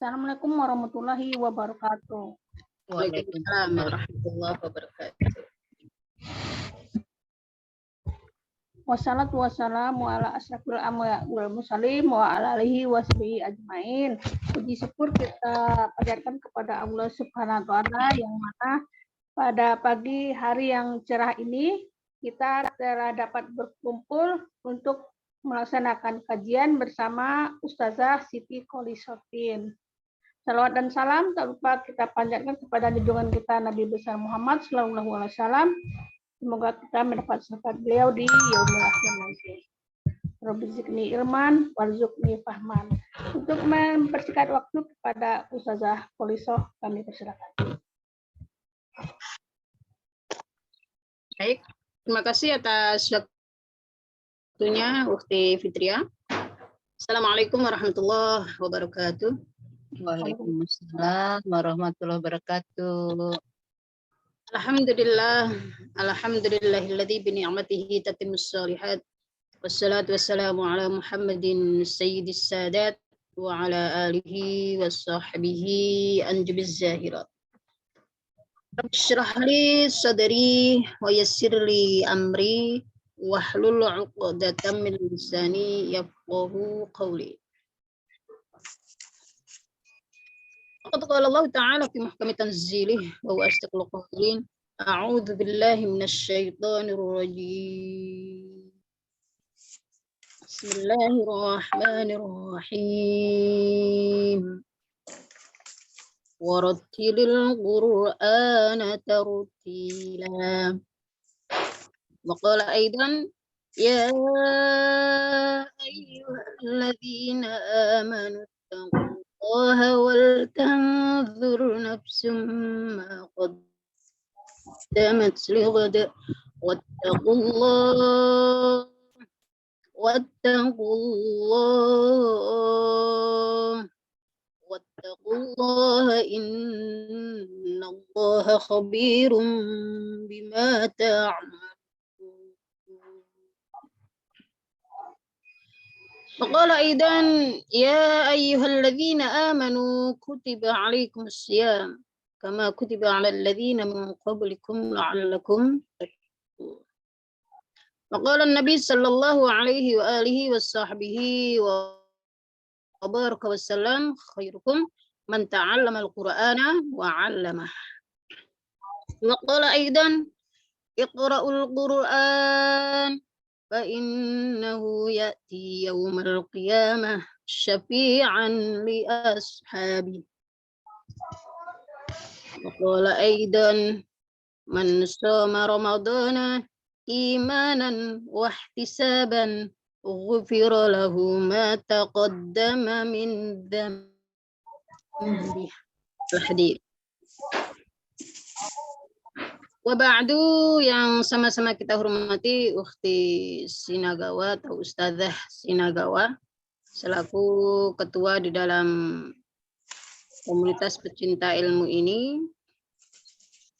Assalamualaikum warahmatullahi wabarakatuh. Waalaikumsalam warahmatullahi wabarakatuh. Wassalatu wassalamu ala asrafil anbiya'i wal mursalin wa ala alihi washabihi ajmain. Puji syukur kita panjatkan kepada Allah Subhanahu wa taala yang mana pada pagi hari yang cerah ini kita telah dapat berkumpul untuk melaksanakan kajian bersama Ustazah Siti Qolisofin. Salawat dan salam tak lupa kita panjatkan kepada junjungan kita Nabi besar Muhammad Sallallahu Alaihi Wasallam. Semoga kita mendapat syafaat beliau di yaumil akhir nanti. Rabbi zidni ilman warzuqni fahman. Untuk mempersingkat waktu kepada Ustazah Qolisof, kami persilakan. Baik, terima kasih atas waktunya Ukhti Fitria. Assalamualaikum warahmatullahi wabarakatuh. Waalaikumsalam warahmatullahi wabarakatuh. Alhamdulillahilladzi bi ni'matihi tatimmus shalihat. Wassalatu wassalamu ala Muhammadin sayyidis sadat wa ala alihi washabbihi anjubiz zahirat. Rabbi shrah li sadri wa yassir li amri wahlul 'uqdatam min lisani yafqahu qawli. Qad qala Allah Ta'ala fi muhkami tanzilih wa huwa asdaqul qa'ilin. A'udzu billahi minasy syaithanir rajim. Bismillahirrahmanirrahim. Warattilil Qur'ana tartila. Wa qala aidan ya ayyuhalladzina amanu Allah wal tanzur nafsum ma qaddamat lighad wattaqullaha innallaha khabirum bima ta'malun. Faqala aidan ya ayyuhalladzina amanu kutiba alaikumus syiyam kama kutiba alal ladzina min qablikum la'allakum tattaqun. Faqala an-nabi sallallahu alaihi wa alihi washabbihi wa baraka wasallam khairukum man ta'allama al-Qur'ana wa 'allamah. Wa qala aidan iqra'ul Qur'an فإنه يأتي يوم القيامة شفيعا لأصحابه. وقال أيضا من صام رمضان إيمانا واحتسابا غفر له ما تقدم من ذنبه. الحديث. Waba'du, yang sama-sama kita hormati Ukhti Sinagawa atau Ustazah Sinagawa selaku ketua di dalam komunitas pecinta ilmu ini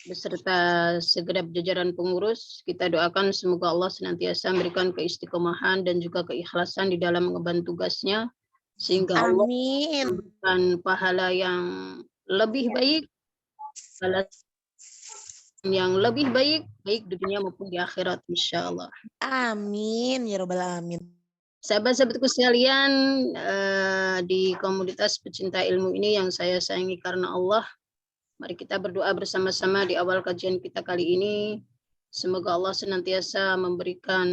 beserta segenap jajaran pengurus. Kita doakan semoga Allah senantiasa memberikan keistiqomahan dan juga keikhlasan di dalam mengemban tugasnya sehingga Allah memberikan pahala yang lebih baik, yang lebih baik di dunia maupun di akhirat insyaallah. Amin ya rabbal alamin. Sahabat-sahabatku sekalian di komunitas pecinta ilmu ini yang saya sayangi karena Allah, mari kita berdoa bersama-sama di awal kajian kita kali ini. Semoga Allah senantiasa memberikan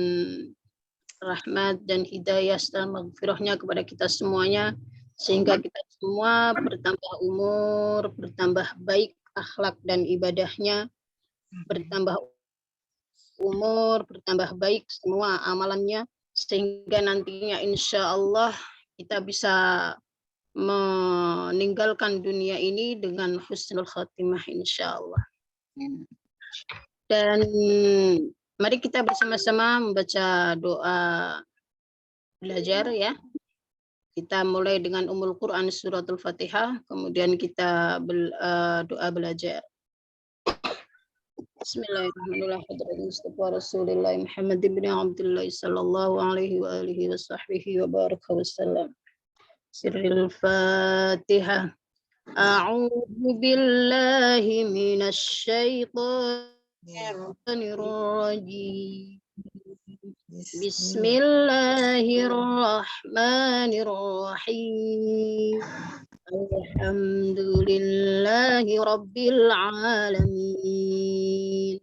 rahmat dan hidayah serta maghfirahnya kepada kita semuanya sehingga kita semua bertambah umur, bertambah baik akhlak dan ibadahnya, bertambah umur, bertambah baik semua amalannya sehingga nantinya insya Allah kita bisa meninggalkan dunia ini dengan husnul khatimah insya Allah. Dan mari kita bersama-sama membaca doa belajar ya. Kita mulai dengan Ummul Quran suratul Fatihah, kemudian kita doa belajar. Bismillahirrahmanirrahim. Mustafa Rasulullah Muhammad ibn Abdullah sallallahu alaihi wa alihi wa sahbihi wa baraka wasallam. Sirril Fatihah. A'udzu billahi minasy syaithanir rajim. Bismillahirrahmanirrahim. Alhamdulillahi rabbil alamin.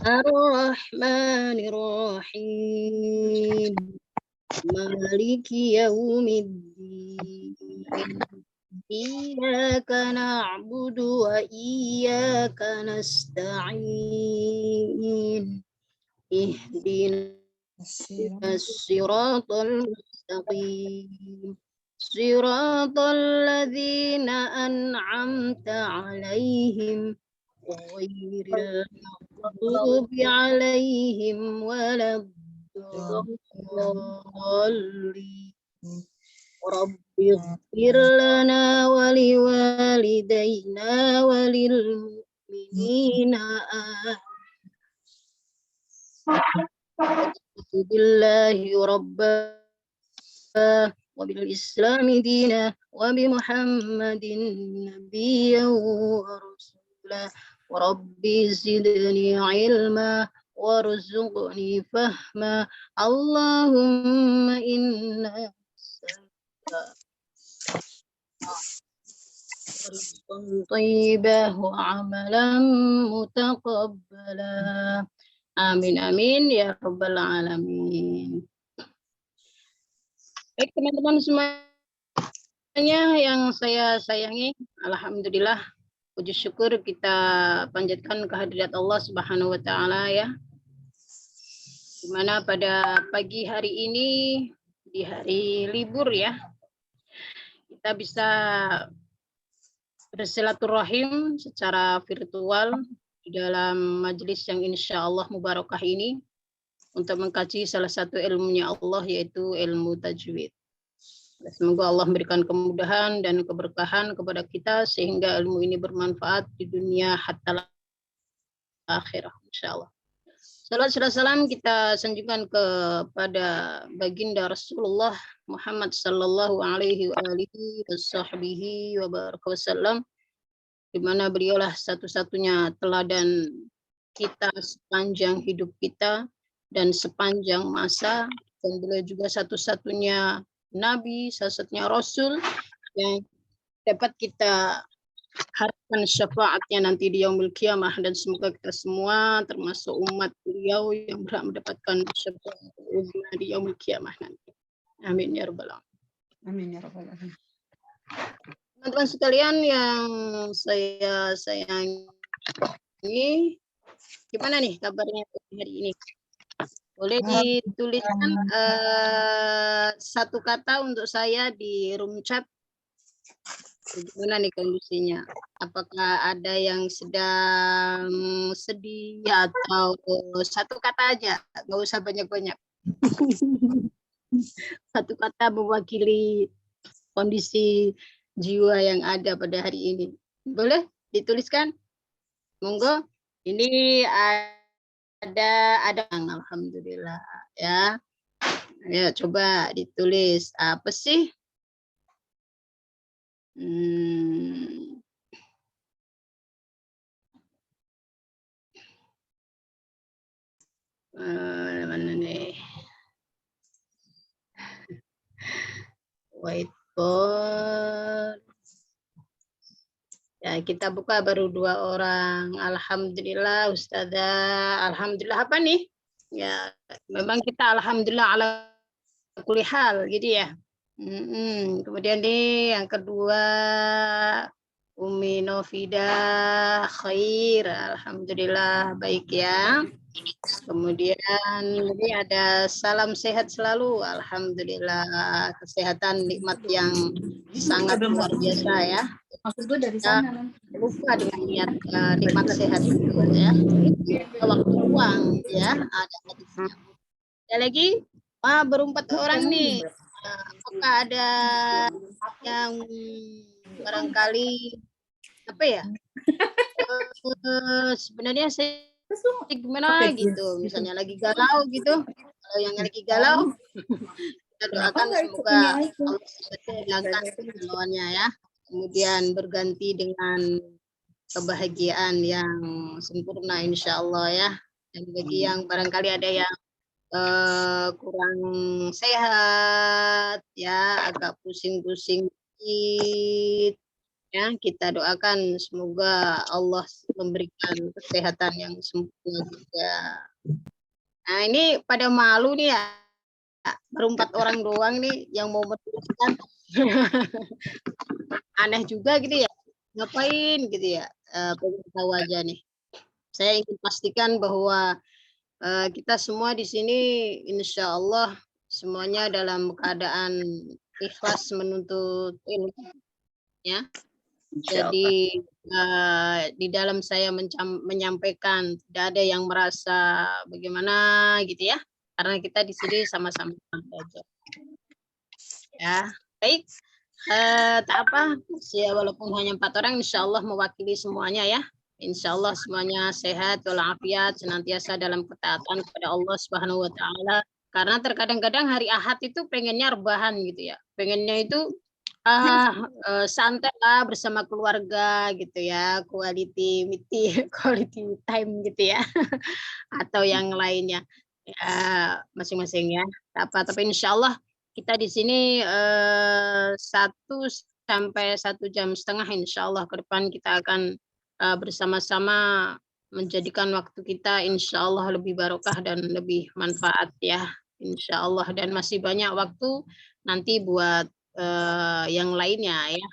Ar-Rahmanir Rahim. Maliki yaumiddin. Iyyaka na'budu wa iyyaka nasta'in. Ihdinas siratal mustaqim. Siratal ladzina an'amta 'alaihim ghairil maghdubi 'alaihim waladdallin. Rabbi ighfir lana wa liwalidayna wa lil mu'minina billahi rabba wa bil islami dina wa bi muhammadin nabiyyan wa rasula wa rabbi zidni ilma warzuqni fahma Allahumma inna rizqan thayyibah wa amalan mutaqabbala. Amin amin ya rabbal alamin. Baik teman-teman semuanya yang saya sayangi, alhamdulillah puji syukur kita panjatkan kehadirat Allah Subhanahu wa taala ya. Di mana pada pagi hari ini di hari libur ya, kita bisa bersilaturahim secara virtual di dalam majelis yang insya Allah mubarakah ini untuk mengkaji salah satu ilmunya Allah yaitu ilmu tajwid. Semoga Allah memberikan kemudahan dan keberkahan kepada kita sehingga ilmu ini bermanfaat di dunia hatta akhirah insya Allah. Salam salam kita sanjungkan kepada baginda Rasulullah Muhammad sallallahu alaihi wasallam, di mana beliaulah satu-satunya teladan kita sepanjang hidup kita dan sepanjang masa, dan beliau juga satu-satunya nabi, satu-satunya rasul yang dapat kita harapkan syafaatnya nanti di yaumil qiyamah, dan semoga kita semua termasuk umat beliau yang berhak mendapatkan syafaat di yaumil qiyamah nanti. Amin ya rabbal alamin. Amin ya rabbal alamin. Teman-teman sekalian yang saya sayangi, gimana nih kabarnya hari ini? Boleh dituliskan satu kata untuk saya di room chat. Gimana nih kondisinya? Apakah ada yang sedang sedih atau satu kata aja, nggak usah banyak-banyak. Satu kata mewakili kondisi jiwa yang ada pada hari ini. Boleh dituliskan? Monggo. Ini ada alhamdulillah ya. Ya, coba ditulis apa sih? Mana nih? Whiteboard. Ya, kita buka baru 2 orang. Alhamdulillah Ustazah. Alhamdulillah apa nih? Ya, memang kita alhamdulillah ala kulli hal gitu ya. Kemudian nih yang kedua Umi Novida khair, alhamdulillah baik ya. Kemudian ini ada salam sehat selalu, alhamdulillah kesehatan nikmat yang sangat luar biasa ya. Maksud gue dari sana. Lupa dengan niat nikmat sehat itu ya. Waktu luang ya ada hadisnya. Ada lagi? Berempat orang nih. Apakah ada yang barangkali apa ya? Sebenarnya saya gimana gitu, misalnya lagi galau gitu. Kalau yang lagi galau, kita doakan semoga Allah hilangkan kegalauannya ya. kemudian berganti dengan kebahagiaan yang sempurna insya Allah ya. Dan bagi yang barangkali ada yang kurang sehat ya, agak pusing-pusing dikit ya, kita doakan semoga Allah memberikan kesehatan yang sempurna juga. Nah ini pada malu nih ya, baru 4 orang doang nih yang mau menuliskan. Aneh juga gitu ya, ngapain gitu ya, pengen tahu aja nih. Saya ingin pastikan bahwa kita semua di sini insya Allah semuanya dalam keadaan ikhlas menuntut ilmu ya. Jadi di dalam saya menyampaikan tidak ada yang merasa bagaimana gitu ya, karena kita di sini sama-sama belajar. Ya, baik. Tak apa, ya, walaupun hanya 4 orang, insya Allah mewakili semuanya ya. Insya Allah semuanya sehat, walafiat, senantiasa dalam ketaatan kepada Allah Subhanahu Wa Taala. Karena terkadang-kadang hari Ahad itu pengennya rebahan gitu ya, pengennya itu santai lah bersama keluarga gitu ya, quality meeting, quality time gitu ya, atau yang lainnya ya, masing-masing ya. Tapi insya Allah kita di sini 1 sampai 1,5 jam insya Allah ke depan kita akan bersama-sama menjadikan waktu kita insya Allah lebih barokah dan lebih manfaat ya insya Allah, dan masih banyak waktu nanti buat yang lainnya ya.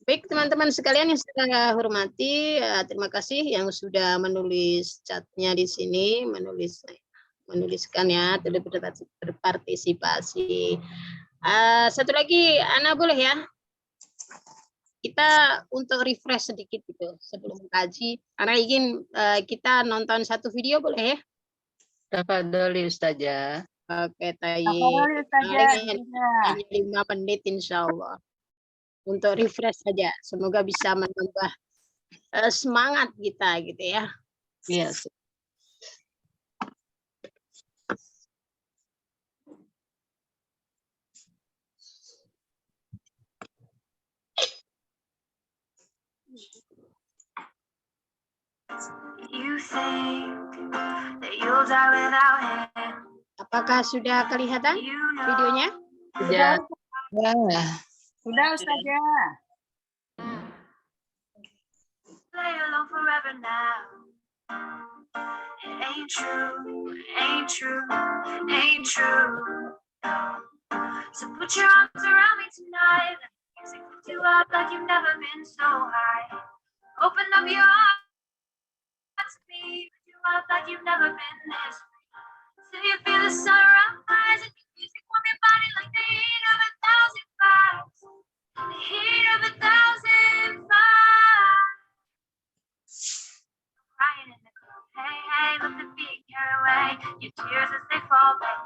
Baik teman-teman sekalian yang saya hormati, terima kasih yang sudah menulis chatnya di sini, menuliskan ya, berpartisipasi. Satu lagi, Ana boleh ya? Kita untuk refresh sedikit gitu sebelum kaji. Karena ingin kita nonton 1 video boleh ya? Tafadholi Ustazah. Oke, Boleh saja. hanya 5 menit insya Allah. Untuk refresh saja. Semoga bisa menambah semangat kita gitu ya. Iya. Apakah sudah kelihatan videonya? Sudah. Sudah Ustazah. Play alone forever now. It ain't true, ain't true, ain't true. So put your arms around me tonight. Let the music lift you up like you've never been so high. Open up your heart to me, lift you up like you've never been this free. Till you feel the sunrise and the music warm your body like the heat of 1,000 fires. The heat of 1,000 fires. Crying in the club, hey, hey, let the beat carry away your tears as they fall back.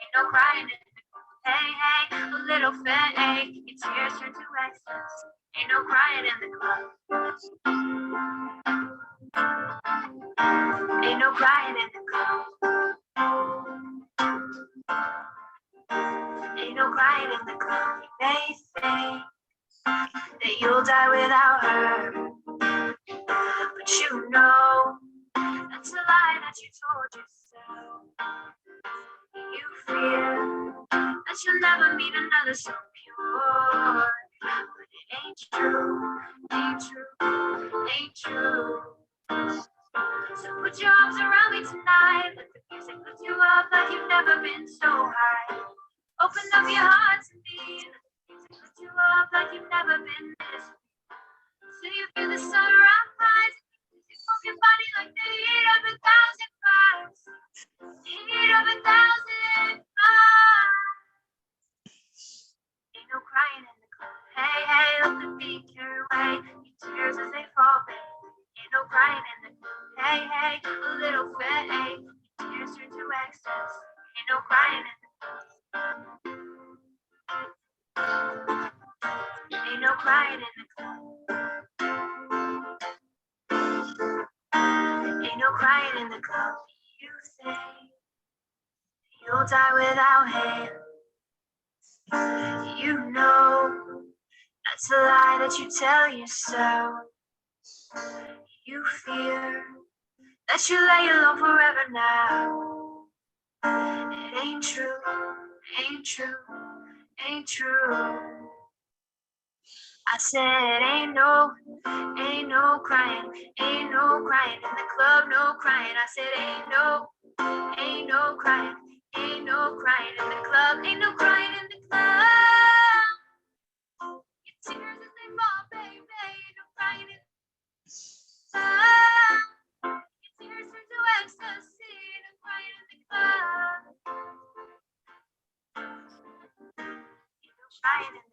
Ain't no crying in the club, hey, hey, a little fake, your tears turn to ecstasy. Ain't no crying in the club. Ain't no crying in the club. Ain't no crying in the club. They say that you'll die without her, but you know that's a lie that you told yourself. You fear that you'll never meet another so pure, but it ain't true, ain't true, ain't true. So put your arms around me tonight, let the music lift you up like you've never been so high. Open up your heart to me, let the music lift you up like you've never been this free. So you feel the sunrise, music from your body like the heat of 1,000 fires. Heat of 1,000 fires. Ain't no crying in the club. Hey, hey, let the beat carry away your tears as they fall back. Ain't no crying in the club. Hey, hey, a little fake, your tears turn to ecstasy. Ain't no crying in the club. Ain't no crying in the club. Ain't no crying in the club. You say you'll die without him. You know That's a lie that you tell yourself. You fear that you lay alone forever now. It ain't true, ain't true, ain't true. I said ain't no crying in the club, no crying. I said ain't no crying in the club, ain't no crying in the club. Your tears as they fall, baby, ain't no crying in the club. Your tears turn to ecstasy, ain't no crying in the club. Ain't no crying in the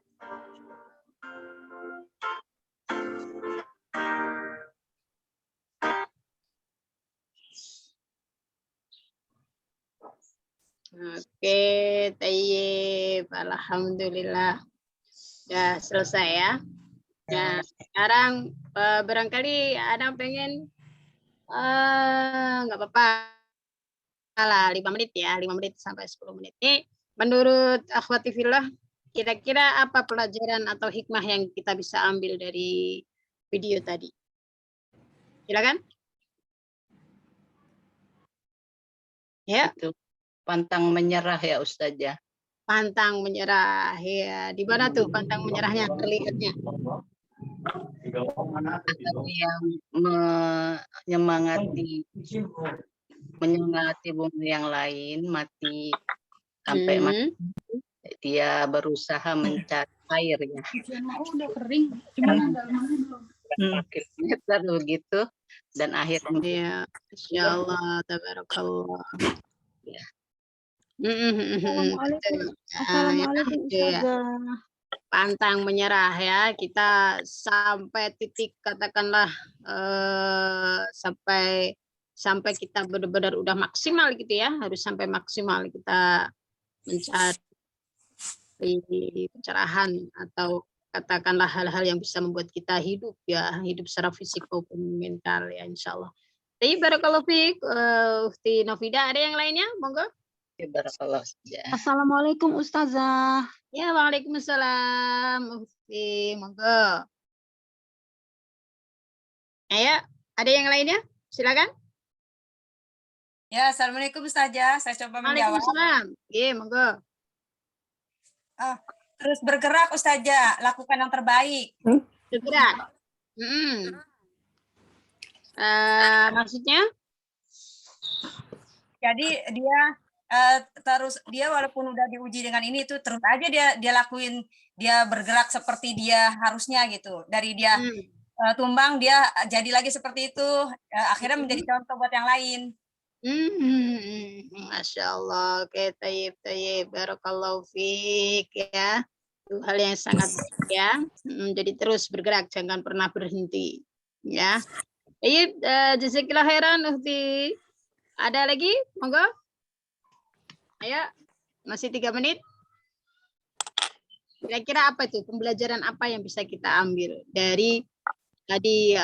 Oke, tayyib. Alhamdulillah. Sudah selesai ya. Nah, sekarang barangkali ada yang pengen nggak apa-apa lah 5 menit ya, 5 menit sampai 10 menit. Ini menurut akhwati fillah, kira-kira apa pelajaran atau hikmah yang kita bisa ambil dari video tadi? Silakan. Ya, Itu pantang menyerah ya Ustazah. pantang menyerah. Ya, di mana tuh pantang menyerahnya terlihatnya? Atau yang menyemangati bunga yang lain mati sampai mati. Dia berusaha mencari airnya. Udah kering, cuma dalamannya belum. Kilometer begitu dan akhirnya Ya, Insya Allah, tabarakallah. Ya. Betul. Assalamualaikum Ya, Ustazah. pantang menyerah ya, kita sampai titik katakanlah sampai kita benar-benar udah maksimal gitu ya, harus sampai maksimal kita mencari pencerahan atau katakanlah hal-hal yang bisa membuat kita hidup ya, hidup secara fisik maupun mental ya, insya Allah. Jadi barakallahu fiik, Ukhti Novida, ada yang lainnya? Monggo. barakallah saja. Assalamualaikum Ustazah. Ya, waalaikumsalam, Ukhti, monggo. Ayo, ada yang lainnya? Silakan. Ya, Assalamualaikum Ustazah. Saya coba menjawab. Waalaikumsalam. Iya, monggo. Terus bergerak Ustazah, lakukan yang terbaik. Bergerak. Maksudnya? Jadi dia walaupun udah diuji dengan ini itu terus aja dia lakuin, dia bergerak seperti dia harusnya gitu. Dari dia tumbang dia jadi lagi seperti itu, akhirnya menjadi contoh buat yang lain. Masya Allah, oke, tayyib, barakallahu fiik ya. Itu hal yang sangat baik ya. Jadi terus bergerak, jangan pernah berhenti ya. Tayyib, jazakillah khairan, Ukhti. Ada lagi? Monggo. Ayo, masih 3 menit. Kira-kira apa itu? Pembelajaran apa yang bisa kita ambil dari tadi?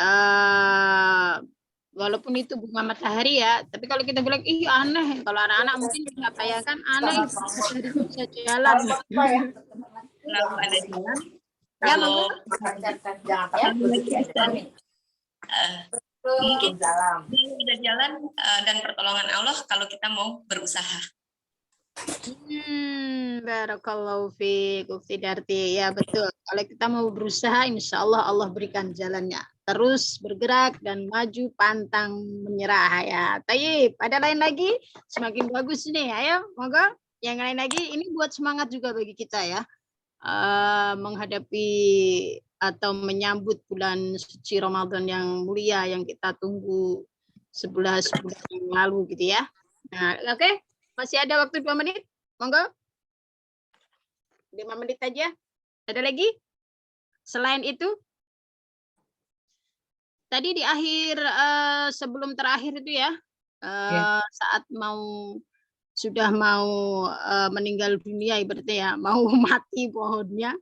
Walaupun itu bunga matahari ya, tapi kalau kita bilang ih aneh, kalau anak-anak mungkin nggak bayangkan aneh matahari bisa jalan. Lalu ada jalan. Ya, Kalau mungkin udah jalan dan pertolongan Allah kalau kita mau berusaha. Barakallahu fiik, Ukhti Darti. Ya betul. Kalau kita mau berusaha, insya Allah Allah berikan jalannya. Terus bergerak dan maju, pantang menyerah ya. Tayyib, ada lain lagi? Semakin bagus nih. Ayo, monggo. Yang lain lagi, ini buat semangat juga bagi kita ya. Menghadapi atau menyambut bulan suci Ramadan yang mulia yang kita tunggu 11 bulan yang lalu gitu ya. Nah, oke. Masih ada waktu 2 menit. Monggo. 5 menit aja. Ada lagi? Selain itu, tadi di akhir sebelum terakhir itu ya, saat sudah mau meninggal dunia ibaratnya ya, mau mati pohonnya.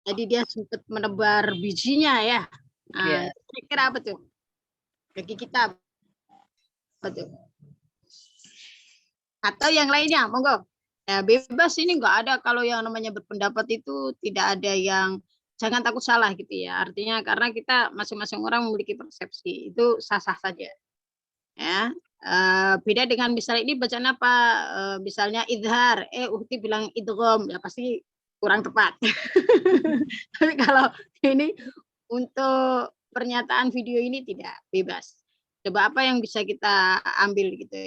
Jadi dia sempat menebar bijinya ya. Nah, kira-kira apa tuh? Bagi kita apa tuh? Atau yang lainnya, monggo. Ya, bebas, ini nggak ada, kalau yang namanya berpendapat itu tidak ada yang jangan takut salah gitu ya. Artinya karena kita masing-masing orang memiliki persepsi, itu sah-sah saja. Ya. Beda dengan misalnya ini bacaan apa? Misalnya idhar, Uhti bilang idgham, ya pasti kurang tepat. Tapi kalau ini untuk pernyataan video ini tidak, bebas. Coba apa yang bisa kita ambil gitu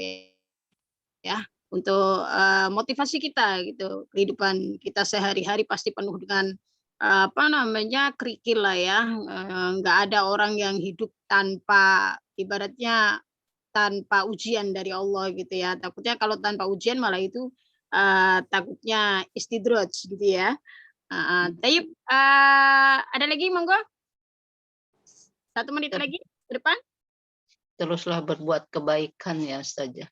ya untuk motivasi kita gitu. Kehidupan kita sehari-hari pasti penuh dengan apa namanya kerikil lah ya. Nggak ada orang yang hidup tanpa ibaratnya tanpa ujian dari Allah gitu ya. Takutnya kalau tanpa ujian malah itu takutnya istidraj gitu ya. Tayyib, ada lagi monggo? 1 menit lagi ke depan. Teruslah berbuat kebaikan ya Ustazah.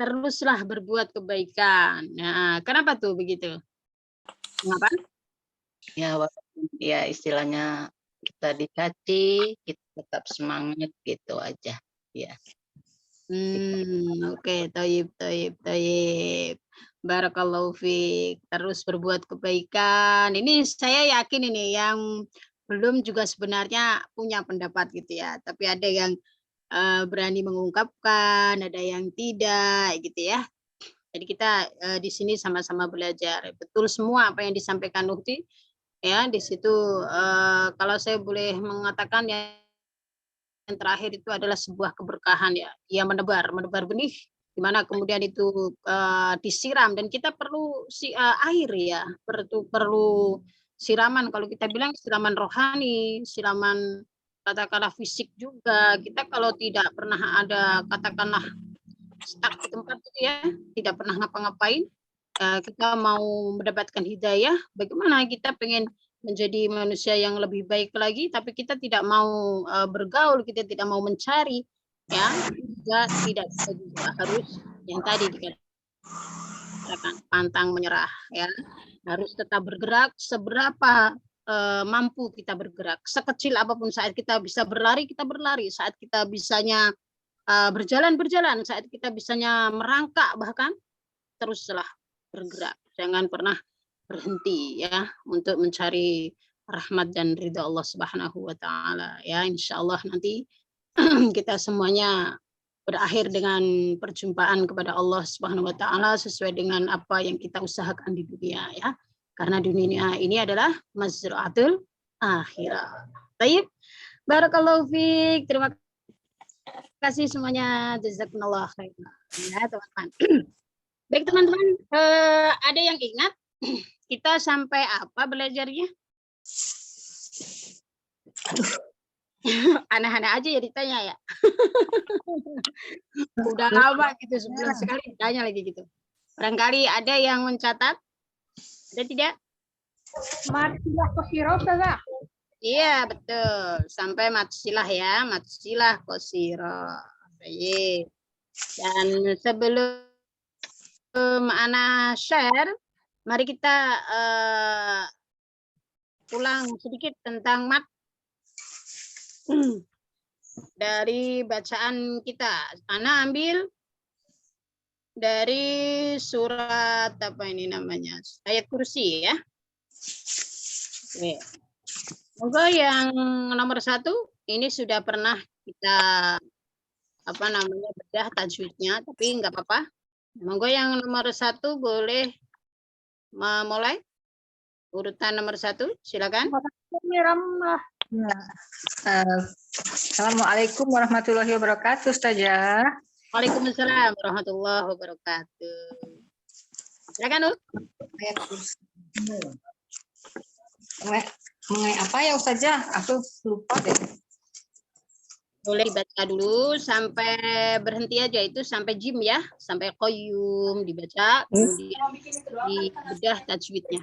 Teruslah berbuat kebaikan. Nah, kenapa tuh begitu? Kenapa? Ya, ya istilahnya kita dicaci, kita tetap semangat gitu aja. Ya. Oke, Thayyib. Barakallahu fiik. Terus berbuat kebaikan. Ini saya yakin ini yang belum juga sebenarnya punya pendapat gitu ya. Tapi ada yang berani mengungkapkan, ada yang tidak gitu ya. Jadi kita di sini sama-sama belajar. Betul semua apa yang disampaikan Uhti ya. Di situ kalau saya boleh mengatakan ya, yang terakhir itu adalah sebuah keberkahan ya. Ia menebar benih di mana kemudian itu disiram dan kita perlu air ya. Perlu siraman, kalau kita bilang siraman rohani, siraman katakanlah fisik juga. Kita kalau tidak pernah ada katakanlah stuck di tempat itu ya, tidak pernah ngapa-ngapain, kita mau mendapatkan hidayah, bagaimana kita pengen menjadi manusia yang lebih baik lagi, tapi kita tidak mau bergaul, kita tidak mau mencari, ya, juga tidak bisa juga harus yang tadi dikatakan pantang menyerah, ya, harus tetap bergerak seberapa mampu kita bergerak, sekecil apapun. Saat kita bisa berlari, kita berlari. Saat kita bisanya berjalan, saat kita bisanya merangkak bahkan, teruslah bergerak. Jangan pernah berhenti ya untuk mencari rahmat dan ridha Allah Subhanahu wa taala ya. Insyaallah nanti kita semuanya berakhir dengan perjumpaan kepada Allah Subhanahu wa taala sesuai dengan apa yang kita usahakan di dunia ya. Karena dunia ini adalah mazra'atul akhirah. Baik. Barakallahu fiik. Terima kasih semuanya. Jazakumullah khairan. Ya, teman-teman. Baik, teman-teman, ada yang ingat kita sampai apa belajarnya? Aneh-aneh aja ya ditanya ya. Udah lama gitu, sebulan sekali ditanya lagi gitu. Barangkali ada yang mencatat? Ada tidak? Matsilah qasirah, Ustazah. Iya, betul. Sampai matsilah ya, matsilah qasirah. Baik. Dan sebelum ana share, mari kita ulang sedikit tentang mat dari bacaan kita. Ana ambil dari surat apa ini namanya, ayat kursi ya. Oke. Moga yang nomor 1 ini sudah pernah kita apa namanya bedah tajwidnya, tapi enggak apa-apa. Moga yang nomor 1 boleh memulai urutan nomor 1, silakan. Assalamualaikum warahmatullahi wabarakatuh, Ustazah. Waalaikumsalam warahmatullahi wabarakatuh. Silakan, Ayat kursi. Mengenai apa ya Ustazah? Aku lupa deh. Boleh dibaca dulu sampai berhenti aja, itu sampai jim ya, sampai qayyum dibaca, kemudian dibedah tajwidnya.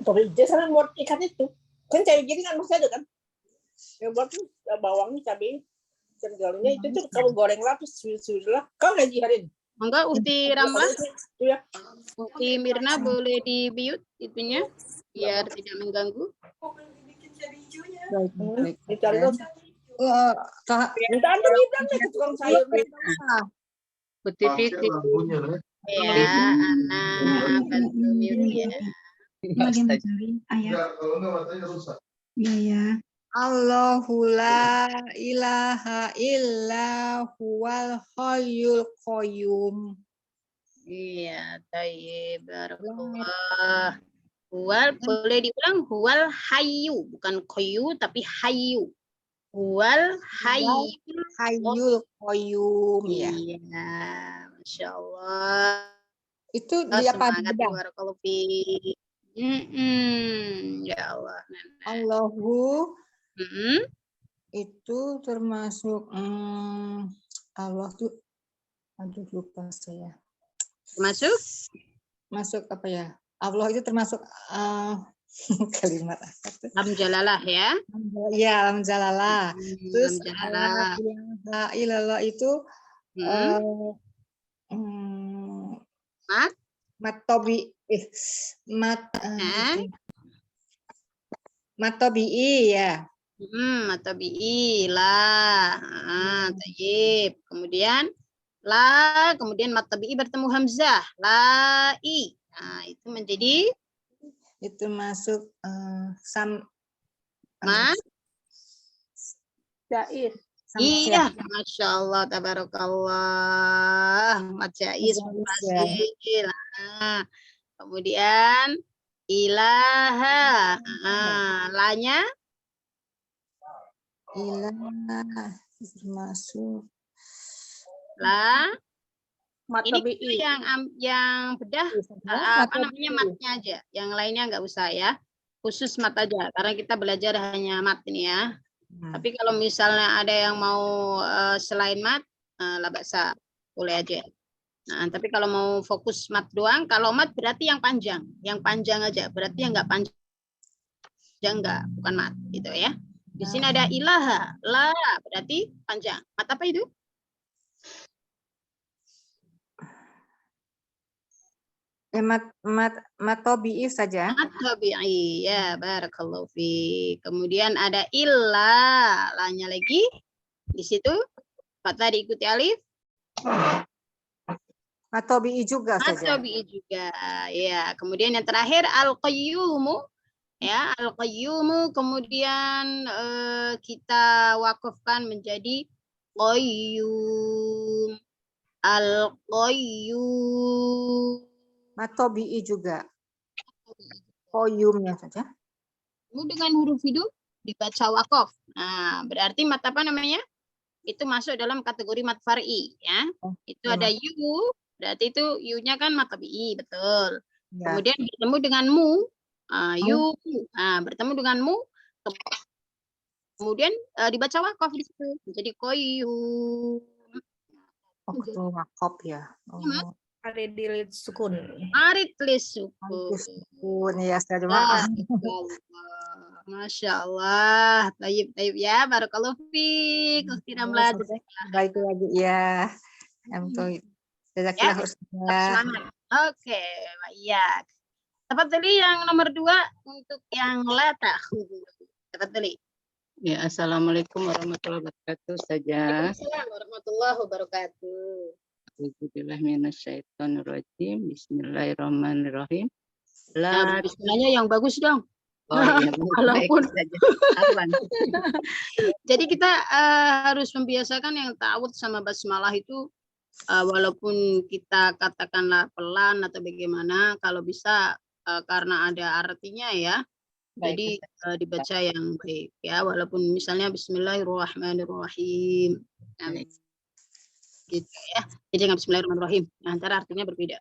Tapi biasanya buat ikan itu kan cabai gini kan masih ada kan? Yang buat bawangnya cabai cenderungnya itu tuh kamu goreng lapis sudah. Kau ngaji hari ini? Monggo Uhti Ramlah, Ya. Uhti Mirna boleh di mute itunya biar tidak mengganggu. Dicari dong. Minta anda ke tukang sayur. Putih Fitri. Ya, anak bantu mute ya. Lagi mencari ayat. Iya ya. Allahu la ilaha illa huwal hayyul qayyum. Iya, tayyib. Barakallah. Huwal, boleh diulang? Huwal hayyu. Bukan koyu, tapi hayyu. Huwal hayyu. Hayyul qayyum ya. Iya, Masya Allah. Itu di apa? Semangat, barakallahu fiik. Ya Allah. Allahu Mm-mm. itu termasuk Allah tuh, aduh lupa saya. Termasuk? Masuk apa ya? Allah itu termasuk kalimat apa tuh? Lam jalalah ya. Ya, alam jalalah. Terus Lam jalalah. la ilallah itu Mat? matobi mat matobi ya. Atau bi'i lah. Tayyib. Kemudian la, kemudian mat tabi'i bertemu hamzah. Lai. Nah, itu menjadi Itu masuk Jais. iya, Masya Allah, tabarakallah. Mat jais berhasil. Nah, kemudian ilaha. Lanya ilah masuk la. Ini Matabi'i. yang bedah apa namanya matnya aja. Yang lainnya nggak usah ya. Khusus mat aja karena kita belajar hanya mat ini ya. Tapi kalau misalnya ada yang mau selain mat, lah baksa boleh aja. Nah, tapi kalau mau fokus mat doang, kalau mat berarti yang panjang aja. Berarti yang nggak panjang nggak, bukan mat gitu ya. Di sini ada ilaha, la berarti panjang. Mat apa itu? Mat tabi'i saja. Mat tabi'i ya, barakallahu fi. Kemudian ada illa, lanya lagi di situ. Kata diikuti alif. Mat tabi'i juga Mat saja. tabi'i juga. Ya, kemudian yang terakhir al-qayyumu. Ya, al-qayyumu kemudian kita wakafkan menjadi qayyum. Al-qayyum. Mat tabi'i juga. Qayyumnya saja. Dengan huruf hidup dibaca wakaf. Nah, berarti mat apa namanya? Itu masuk dalam kategori mat far'i ya. Itu ada yu, berarti itu yu-nya kan mat tabi'i, betul. Ya. Kemudian bertemu dengan mu. Yu, bertemu dengan mu, kemudian dibaca wakaf di situ, jadi qayyum. Waktu wakaf ya. Arid dilit sukun. Arid lisukun. Sukun ya, saya maaf. Masya Allah, tayyib ya, barakallahu fiik. Baik lagi ya. Jazakallahu khairan. Oke, baik. Tafadhali yang nomor 2 untuk yang lata. Tafadhali. Ya, assalamualaikum warahmatullahi wabarakatuh saja. Assalamualaikum warahmatullahi wabarakatuh. Bismillahirrahmanirrahim. Bismillahirrahmanirrahim. Bismillahnya yang bagus dong. Oh iya, Walaupun saja. Jadi kita harus membiasakan yang ta'awud sama basmalah itu walaupun kita katakanlah pelan atau bagaimana, kalau bisa karena ada artinya ya. Jadi dibaca yang baik ya, walaupun misalnya Bismillahirrahmanirrahim. Gitu ya. Jadi jangan Bismillahirrahmanirrahim. Nah, antara artinya berbeda.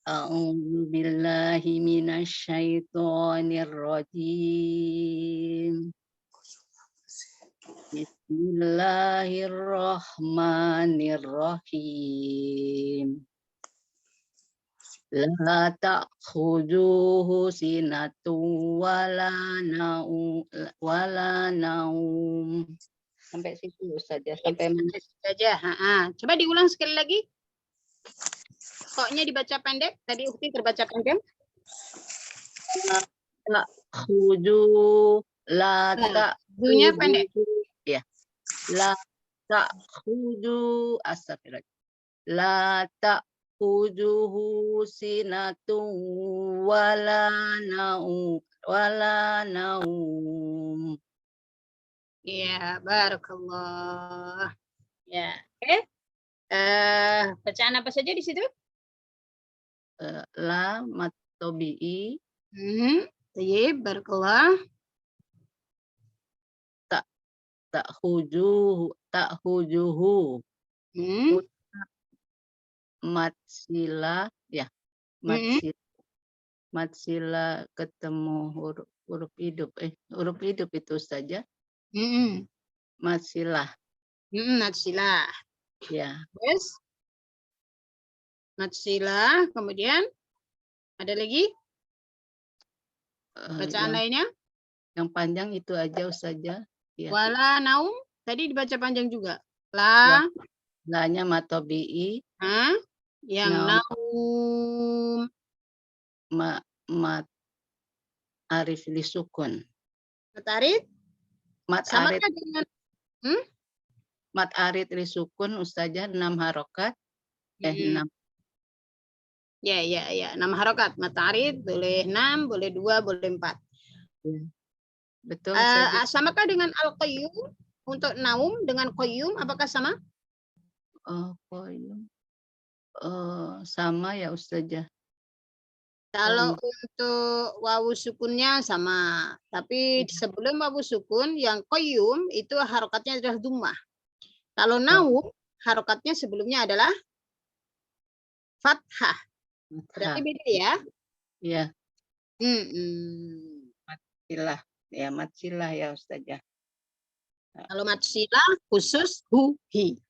A'udzu billahi minasyaitonir rajim. Bismillahirrahmanirrahim. La ta'khuduhu sinatun wala naum. Sampai situ saja, sampai saja. Coba diulang sekali lagi. Koknya dibaca pendek. Tadi Ukti terbaca pendek. La ta'khudu la Dunya pendek. Ya. La ta'khudu astagfirullah. La ta'khuduhu sinatun wala naum. Ya, barakallah. Ya, oke. Bacaan apa saja di situ? La matobi'i, Tayyib, barakallah. ta'khuduhu Hmm. matsila, ya, matsila ketemu huruf hidup, huruf hidup itu saja, matsilah, Natsilah. ya. Yes. Natsilah. Kemudian ada lagi bacaan lainnya? Yang panjang itu aja saja, ya. Wala naum. Tadi dibaca panjang juga. La. La-nya matobi'i, Yang naum. mat arif li sukun. Matarid. Mat Sama arid, dengan mat arid li sukun Ustazah 6 harokat. 6. Ya, 6 harokat. Matarid boleh 6, boleh 2, boleh 4. Betul saja. Samakah dengan al-qayyum? Untuk naum dengan qayyum apakah sama? Qayyum. Sama ya Ustazah. Kalau untuk wawu sukunnya sama, tapi sebelum wawu sukun yang qayyum itu harokatnya adalah dhammah. Kalau naum harokatnya sebelumnya adalah fathah. Berarti beda ya? Iya. Matsilah, ya matsilah ya Ustazah. Kalau matsilah khusus hu hi.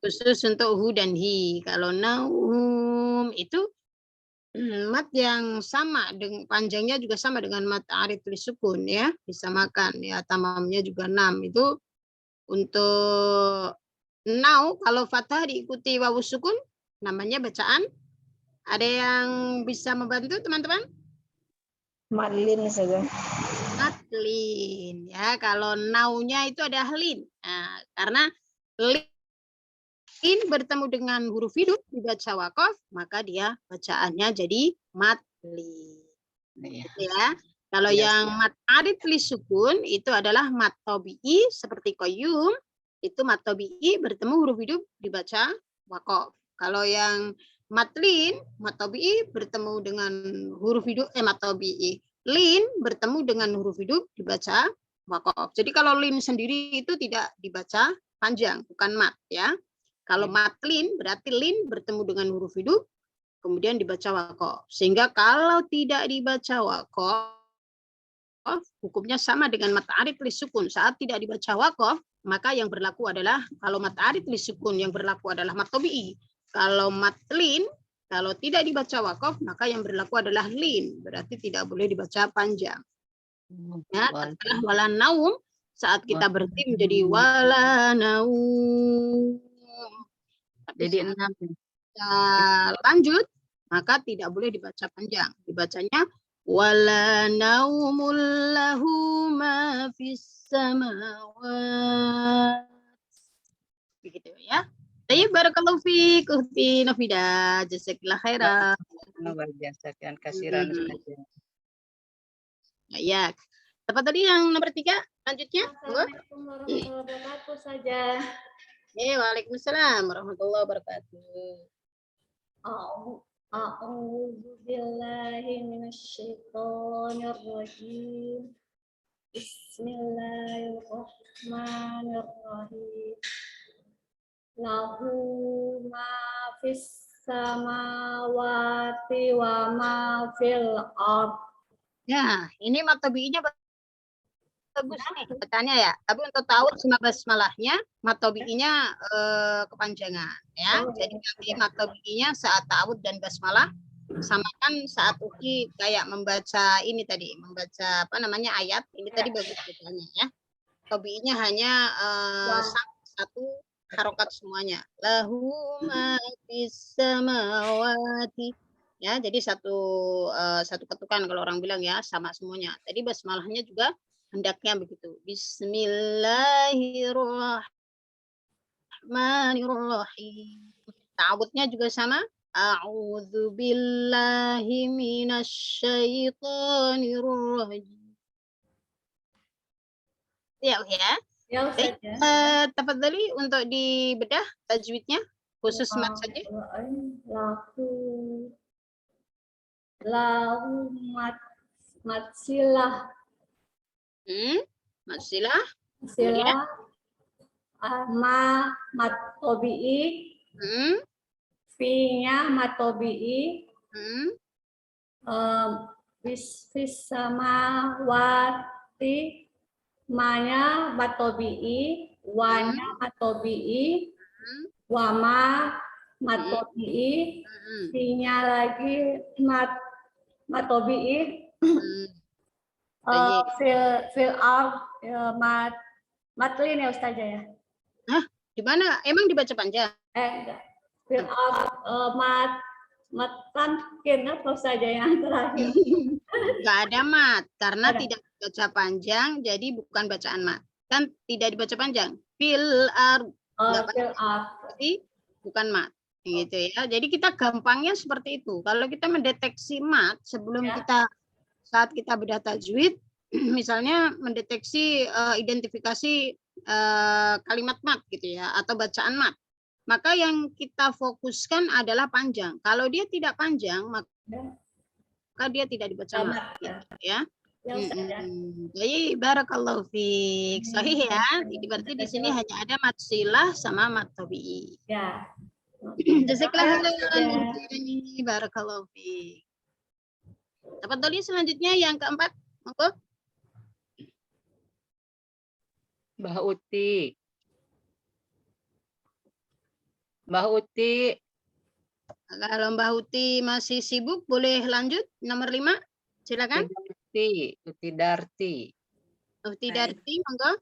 Khusus untuk hu dan hi. Kalau naum itu mat yang sama dengan panjangnya juga sama dengan mat arid li sukun ya, disamakan ya, tamamnya juga 6 itu. Untuk nau kalau fathah diikuti wawu sukun namanya bacaan. Ada yang bisa membantu teman-teman? Madlin saja. Madlin ya, kalau naunya itu ada lin. Nah, karena lin bertemu dengan huruf hidup dibaca wakof, maka dia bacaannya jadi madlin. Ya. Kalau yang mat arid li sukun itu adalah mat tabi'i seperti qayyum, itu mat tabi'i bertemu huruf hidup dibaca wakof. Kalau yang matlin, mat tabi'i bertemu dengan huruf hidup mat tabi'i. Lin bertemu dengan huruf hidup dibaca wakof. Jadi kalau lin sendiri itu tidak dibaca panjang, bukan mat ya. Kalau matlin berarti lin bertemu dengan huruf hidup kemudian dibaca wakof. Sehingga kalau tidak dibaca wakof hukumnya sama dengan mat arid li sukun. Saat tidak dibaca wakof, maka yang berlaku adalah kalau mat arid li sukun yang berlaku adalah mat tabi'i. Kalau matlin kalau tidak dibaca wakof, maka yang berlaku adalah lin. Berarti tidak boleh dibaca panjang. Ya, setelah wala naum, saat kita berhenti menjadi wala naum. Jadi 6. Lanjut, maka tidak boleh dibaca panjang. Dibacanya wala naumul lahu ma fis samawat. Begitu ya. Baik, barakallahu fiik Ukhti Nafida. Jazakallah khairan. Jazakan kasiran Ustazah. Ya. Apa tadi yang nomor 3? Lanjutnya. Assalamualaikum warahmatullahi wabarakatuh saja. Waalaikumsalam warahmatullahi wabarakatuh. A'udzu billahi minasyaitonir rajim. Bismillahirrahmanirrahim. Lahu ma fis samawati wa ma fil ard. Ya, ini mat tabi'inya bagus nih bacaannya ya. Tapi untuk ta'awud sama basmalahnya, mat tabi'inya kepanjangan ya. Jadi nanti mat tabi'inya saat ta'awud dan basmalah samakan saat uki kayak membaca ini tadi, membaca apa namanya ayat. Ini tadi bagus bacaannya ya. Tabi'inya hanya satu harokat semuanya. Lahu ma fis samawati. Ya, jadi satu ketukan kalau orang bilang ya, sama semuanya. Tadi basmalahnya juga hendaknya begitu. Bismillahirrahmanirrahim. Ta'awudnya juga sama. A'udzu billahi minasyaitonir rajim. Ya, ya. Ya Ustaz ya. Tafadhali untuk dibedah tajwidnya khusus mat saja. Lahu matsilah. Matsilah. Matsilah. Ma mat tobi'i. Fi-nya mat tobi'i. Fis samawati. Ma-nya mat tobi'i. Wa-nya mat tobi'i. Wama mat tobi'i. Fi-nya lagi mat tobi'i. Fil ard matlin ya Ustazah ya. Hah? Di mana? Emang dibaca panjang? Enggak. Fil ard matan apa Ustazah yang terakhir? Enggak ada mat karena tidak dibaca panjang, jadi bukan bacaan mat. Kan tidak dibaca panjang. Fil ard. Fil ard. Jadi bukan mat. Gitu ya. Jadi kita gampangnya seperti itu. Kalau kita mendeteksi mat sebelum saat kita bedah tajwid, misalnya mendeteksi identifikasi kalimat mat gitu ya atau bacaan mat, maka yang kita fokuskan adalah panjang. Kalau dia tidak panjang maka dia tidak dibaca mat gitu, ya. Jadi barakallahu fiik. Sahih ya. Jadi berarti di sini hanya ada mat silah sama mat tabi'i. Ya. Jazakallahu khairan. Barakallahu fiik. Dapat dulu selanjutnya yang keempat, monggo. Mbah Uti. Mbah Uti. Kalau Mbah Uti masih sibuk, boleh lanjut nomor 5. Silakan. Uti Darti. Uti Darti, monggo.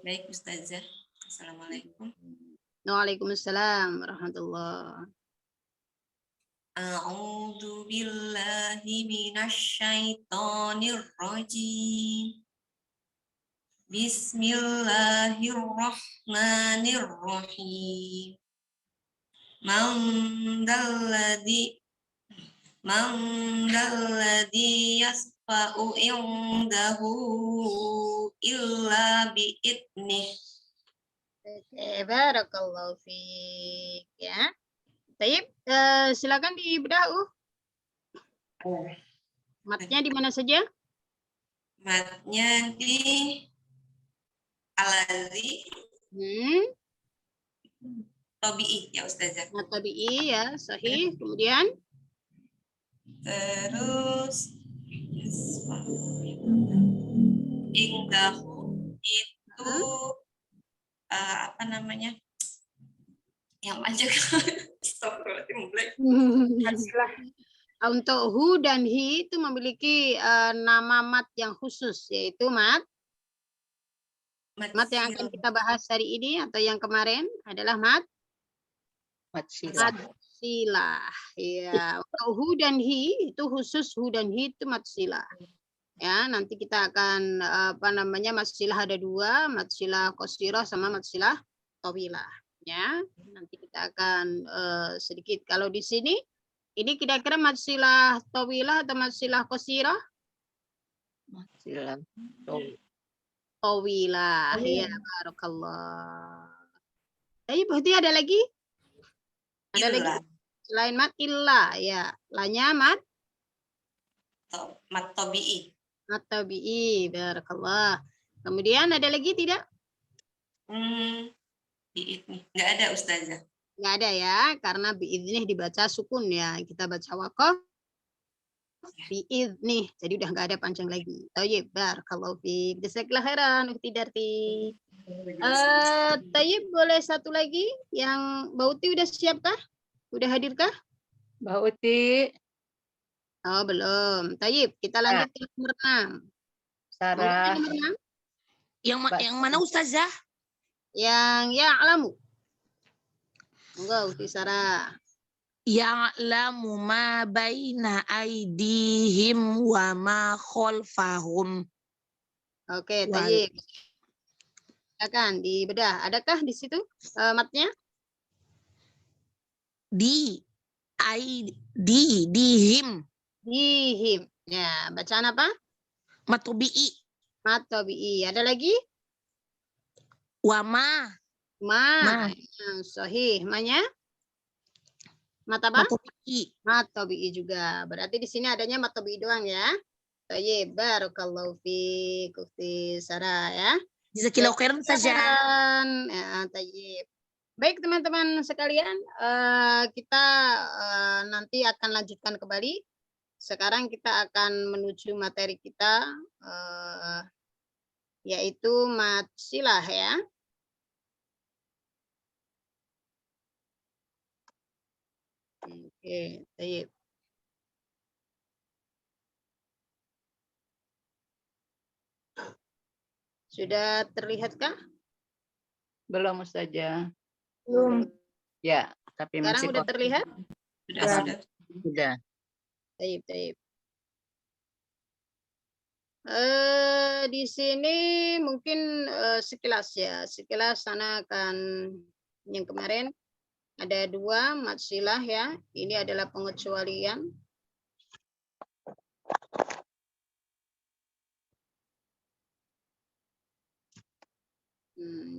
Baik Ustazah. Assalamualaikum. Waalaikumsalam warahmatullahi. A'udzu billahi minasyaitonir rajim. Bismillahirrahmanirrahim. Man dalladzi yasfa'u indahu illa bi'idnih. Barakallahu fiik ya. Baik, silakan dibedah. Matnya di mana saja? Matnya di Al-Ladzi. Tabi'i ya Ustazah. Tabi'i ya, sahih. Kemudian terus indahu itu apa namanya? Yang panjang. Untuk hu dan hi itu memiliki nama mat yang khusus, yaitu mat yang akan kita bahas hari ini atau yang kemarin adalah mat silah. Ya, untuk hu dan hi itu khusus, hu dan hi itu mat silah. Ya, nanti kita akan mat silah ada 2, mat silah qasirah sama mat silah tawilah. Ya, nanti kita akan sedikit. Kalau di sini ini kira-kira mat silah tawilah atau mat silah qasirah? Mat silah tawilah. Ya, barakallah. Tapi berarti ada lagi? Ada lagi selain mat illah ya. Lanya mat tabi'i. Mat tabi'i, barakallah. Kemudian ada lagi tidak? Bi'idnih. Enggak ada Ustazah. Enggak ada ya, karena bi'idnih dibaca sukun ya. Kita baca waqaf bi'idnih. Jadi udah enggak ada panjang lagi. Thayyib, barakallahu fiik. Jazakallahu khairan Ukhti Darti. Thayyib, boleh satu lagi yang Mbak Uti udah siapkah? Udah hadirkah? Mbak Uti. Oh, belum. Thayyib, kita lanjut ke nomor 6. Sarah. Yang mana Ustazah? Yang ya'lamu. Enggak, Uti Sarah. Ya'lamu ma baina aidihim wa ma khalfahum. Oke, Thayyib. Silakan dibedah. Adakah di situ matnya? dihim. Dihim. Ya, bacaan apa? Matobi'i. Matobi'i. Ada lagi? Wama. Ma. Sahih. Manya? Mata apa? Matobi'i. Matobi'i juga. Berarti di sini adanya matobi'i doang ya. Tayyib, barakallahu fiik, Ukti Sarah ya. Jazakallahu khairan saja. Ya, tayyib. Baik teman-teman sekalian, kita nanti akan lanjutkan kembali. Sekarang kita akan menuju materi kita, yaitu mat silah ya. Oke, tayyib. Sudah terlihatkah? Belum Ustazah. Belum. Ya, tapi Sekarang masih udah terlihat? Sudah. Sudah. Taib, taib. Di sini mungkin sekilas ya, sekilas sana akan yang kemarin ada 2 mat silah ya. Ini adalah pengecualian.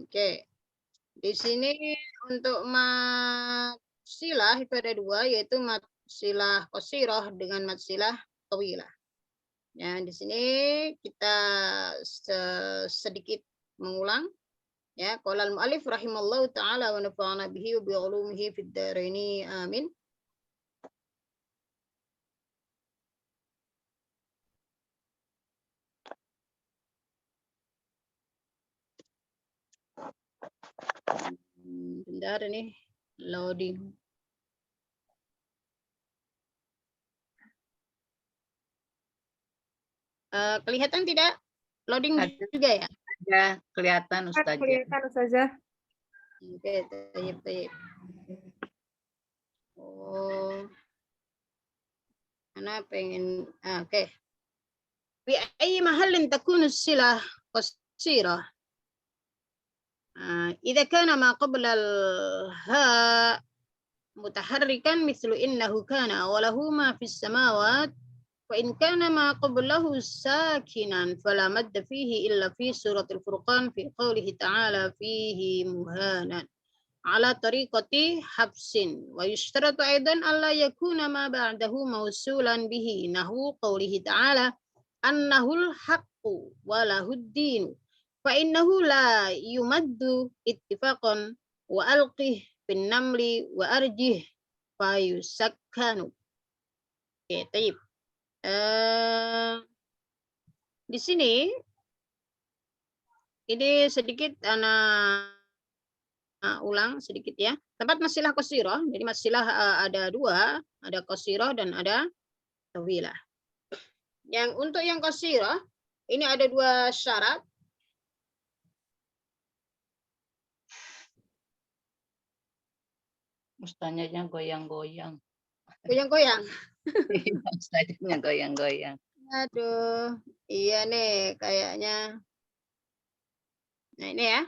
Oke. Di sini untuk mat silah itu ada 2, yaitu mat silah qasirah dengan mat silah tawilah. Ya, di sini kita sedikit mengulang. Ya, qala al-mu'allif rahimallahu taala wa nafa'ana bihi wa bi ulumihi fid dharaini amin. Bentar ini loading. Kelihatan tidak? Loading juga ya? Ada kelihatan Ustazah. Kelihatan Ustazah. Oke, tayyib, tayyib. Oh. Ana pengen oke. Fi ayyi mahallin takunu silah qasirah. إذا كان ما قبل الهاء متحركا مثل إنه كان وله ما في السماوات وإن كان ما قبله ساكنا فلا مد فيه إلا في سورة الفرقان في قوله تعالى فيه مهانا على طريقة حبس ويشترط أيضا ألا يكون ما بعده موصولا به نحو قوله تعالى أنه الحق وله الدين فإنه لا يمد اتفاقا وألقه في النمل وأرجه فيسكن. Oke, taib. Di sini ini sedikit ulang sedikit ya. Tempat masilah qasirah, jadi masilah ada 2, ada qasirah dan ada tawilah. Yang untuk yang qasirah ini ada 2 syarat. Ustazahnya goyang-goyang. Goyang-goyang. Ustazahnya goyang-goyang. Aduh, iya nih kayaknya. Nah ini ya.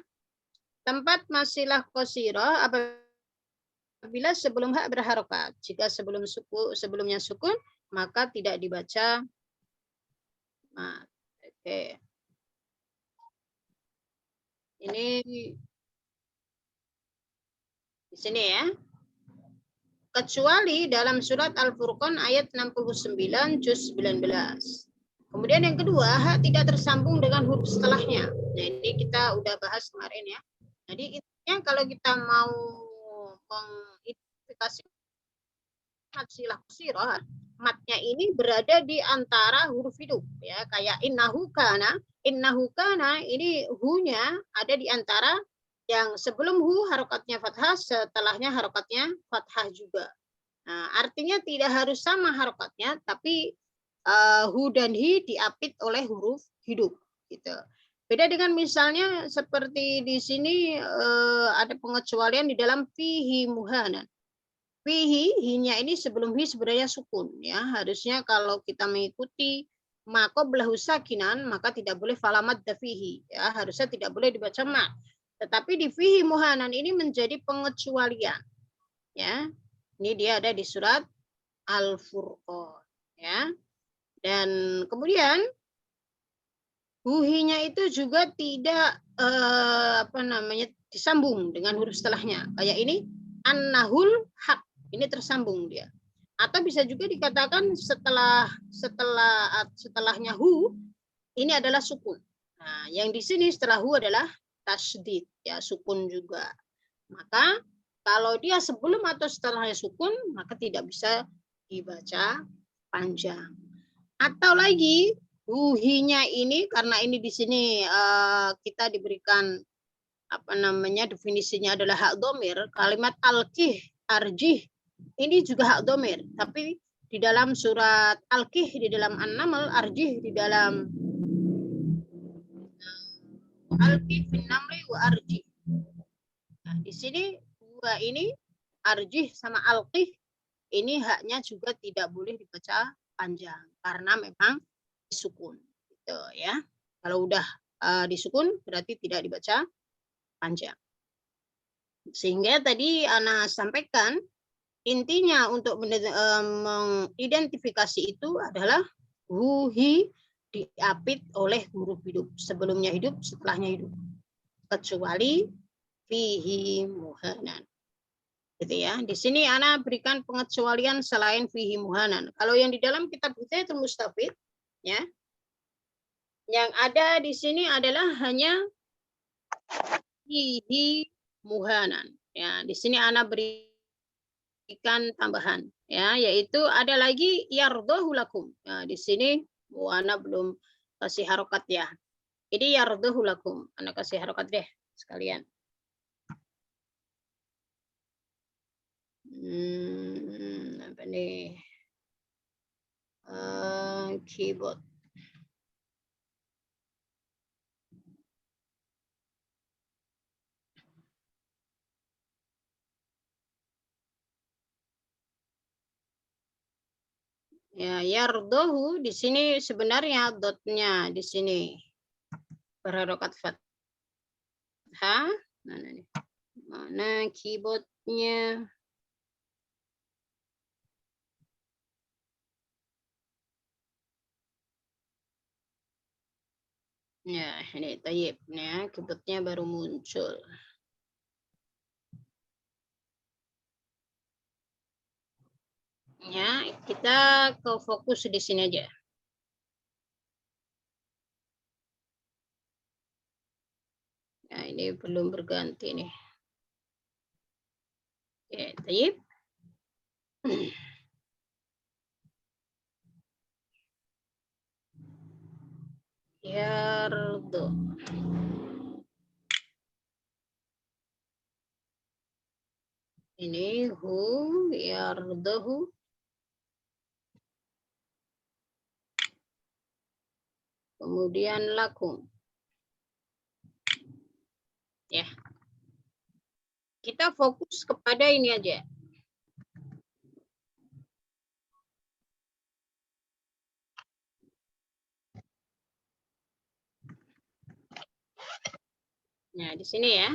Tempat masilah qasirah apabila sebelum hak berharokat. Jika sebelumnya sukun, maka tidak dibaca mat. Oke. Ini di sini ya. Kecuali dalam surat Al-Furqan ayat 69 juz 19. Kemudian yang kedua, hak tidak tersambung dengan huruf setelahnya. Nah, ini kita udah bahas kemarin ya. Jadi intinya kalau kita mau mengidentifikasi masilah qasirah, matnya ini berada di antara huruf hidup ya, kayak innahu kana ini hu-nya ada di antara yang sebelum hu harokatnya fathah, setelahnya harokatnya fathah juga. Nah, artinya tidak harus sama harokatnya, tapi hu dan hi diapit oleh huruf hidup. Gitu. Beda dengan misalnya seperti di sini ada pengecualian di dalam fihi muhanan. Fihi, hi-nya ini sebelum hi sebenarnya sukun. Ya, harusnya kalau kita mengikuti maka belahu sakinan, maka tidak boleh falamat dafihi. Ya, harusnya tidak boleh dibaca ma. Tetapi di fihi muhanan ini menjadi pengecualian. Ya. Ini dia ada di surat Al-Furqan, ya. Dan kemudian huhinya itu juga tidak disambung dengan huruf setelahnya. Kayak ini an-nahul haq. Ini tersambung dia. Atau bisa juga dikatakan setelahnya hu ini adalah sukun. Nah, yang di sini setelah hu adalah tasydid, ya, sukun juga. Maka kalau dia sebelum atau setelahnya sukun, maka tidak bisa dibaca panjang. Atau lagi huhinya ini, karena ini di sini kita diberikan definisinya adalah hak domir. Kalimat alqih, arjih ini juga hak domir, tapi di dalam surat Al-Qih, di dalam An-Naml, arjih di dalam Al-Qih fin namli wa arjih. Nah, di sini dua ini, arjih sama Al-Qih, ini haknya juga tidak boleh dibaca panjang karena memang disukun. Gitu, ya. Kalau udah disukun berarti tidak dibaca panjang. Sehingga tadi Ana sampaikan, intinya untuk mengidentifikasi itu adalah huhi diapit oleh huruf hidup. Sebelumnya hidup, setelahnya hidup. Kecuali fihi muhanan. Gitu ya. Di sini Ana berikan pengecualian selain fihi muhanan. Kalau yang di dalam kitab Hidayatul Mustafid, ya, yang ada di sini adalah hanya fihi muhanan. Ya, di sini Ana beri tambahan, ya, yaitu ada lagi yardahu lakum. Nah, di sini Ana belum kasih harokat, ya. Jadi yardahu lakum, Ana kasih harokat deh sekalian. Apa nih? Keyboard. Ya, yardohu di sini sebenarnya dotnya di sini berharokat fathah. Mana nih? Mana keyboardnya? Ya, ini tayyib, ya, keyboardnya baru muncul. Ya, kita ke fokus di sini aja. Nah, ini belum berganti nih. Oke, tayyib. Yardo. Ini hu, yardohu. Kemudian lakum. Ya. Kita fokus kepada ini aja. Nah, di sini ya.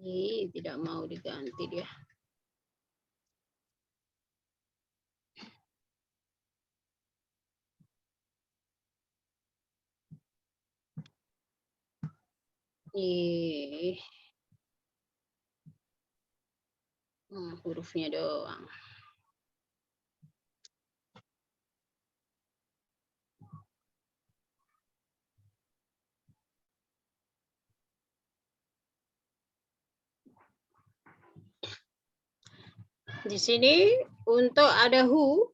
Ini tidak mau diganti dia. Hurufnya doang. Di sini untuk ada hu,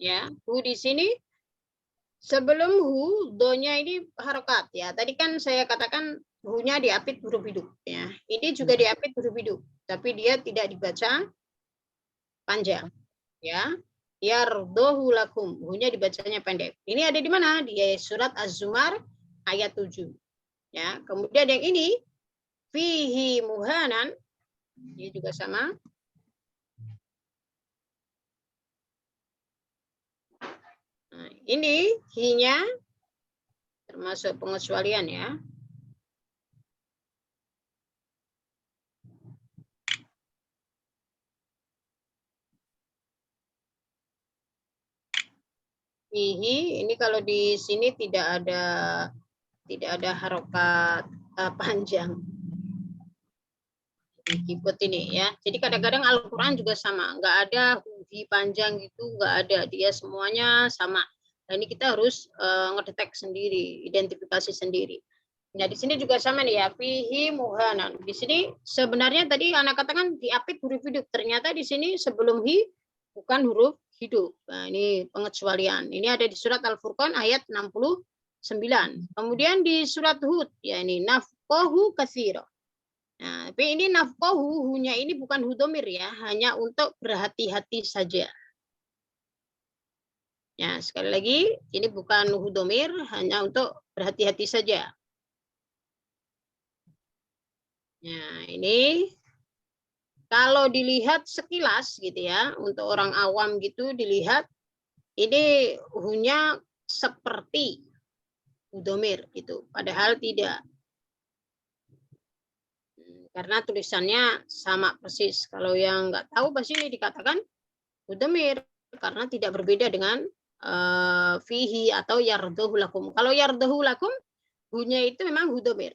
ya, hu di sini sebelum hu, do-nya ini harokat, ya. Tadi kan saya katakan hu-nya diapit huruf hidup, ya. Ini juga diapit huruf hidup, tapi dia tidak dibaca panjang, ya. Yardohu lakum, hu-nya dibacanya pendek. Ini ada di mana? Di surat Az-Zumar ayat 7. Ya, kemudian yang ini fihi muhanan, ini juga sama. Nah, ini hi-nya termasuk pengecualian ya. Fihi ini kalau di sini tidak ada harokat panjang. Keyboard ini ya. Jadi kadang-kadang Al-Quran juga sama, nggak ada hi panjang gitu, nggak ada. Dia semuanya sama. Nah ini kita harus ngedetek sendiri, identifikasi sendiri. Nah di sini juga sama nih ya, fihi muhanan. Di sini sebenarnya tadi anak katakan diapit huruf hidup. Ternyata di sini sebelum hi bukan huruf hidup. Nah ini pengecualian. Ini ada di surat Al-Furqan ayat 69. Kemudian di surat Hud ya ini nafqahu katsira. Nah, tapi ini nafqahu hunya ini bukan hudomir ya, hanya untuk berhati-hati saja. Ya, sekali lagi ini bukan hudomir, hanya untuk berhati-hati saja. Nah, ini kalau dilihat sekilas gitu ya, untuk orang awam gitu dilihat ini hunya seperti hudomir gitu, padahal tidak. Karena tulisannya sama persis. Kalau yang nggak tahu pasti ini dikatakan hudomir karena tidak berbeda dengan fihi atau yardahu lakum. Kalau yardahu lakum hunya itu memang hudomir.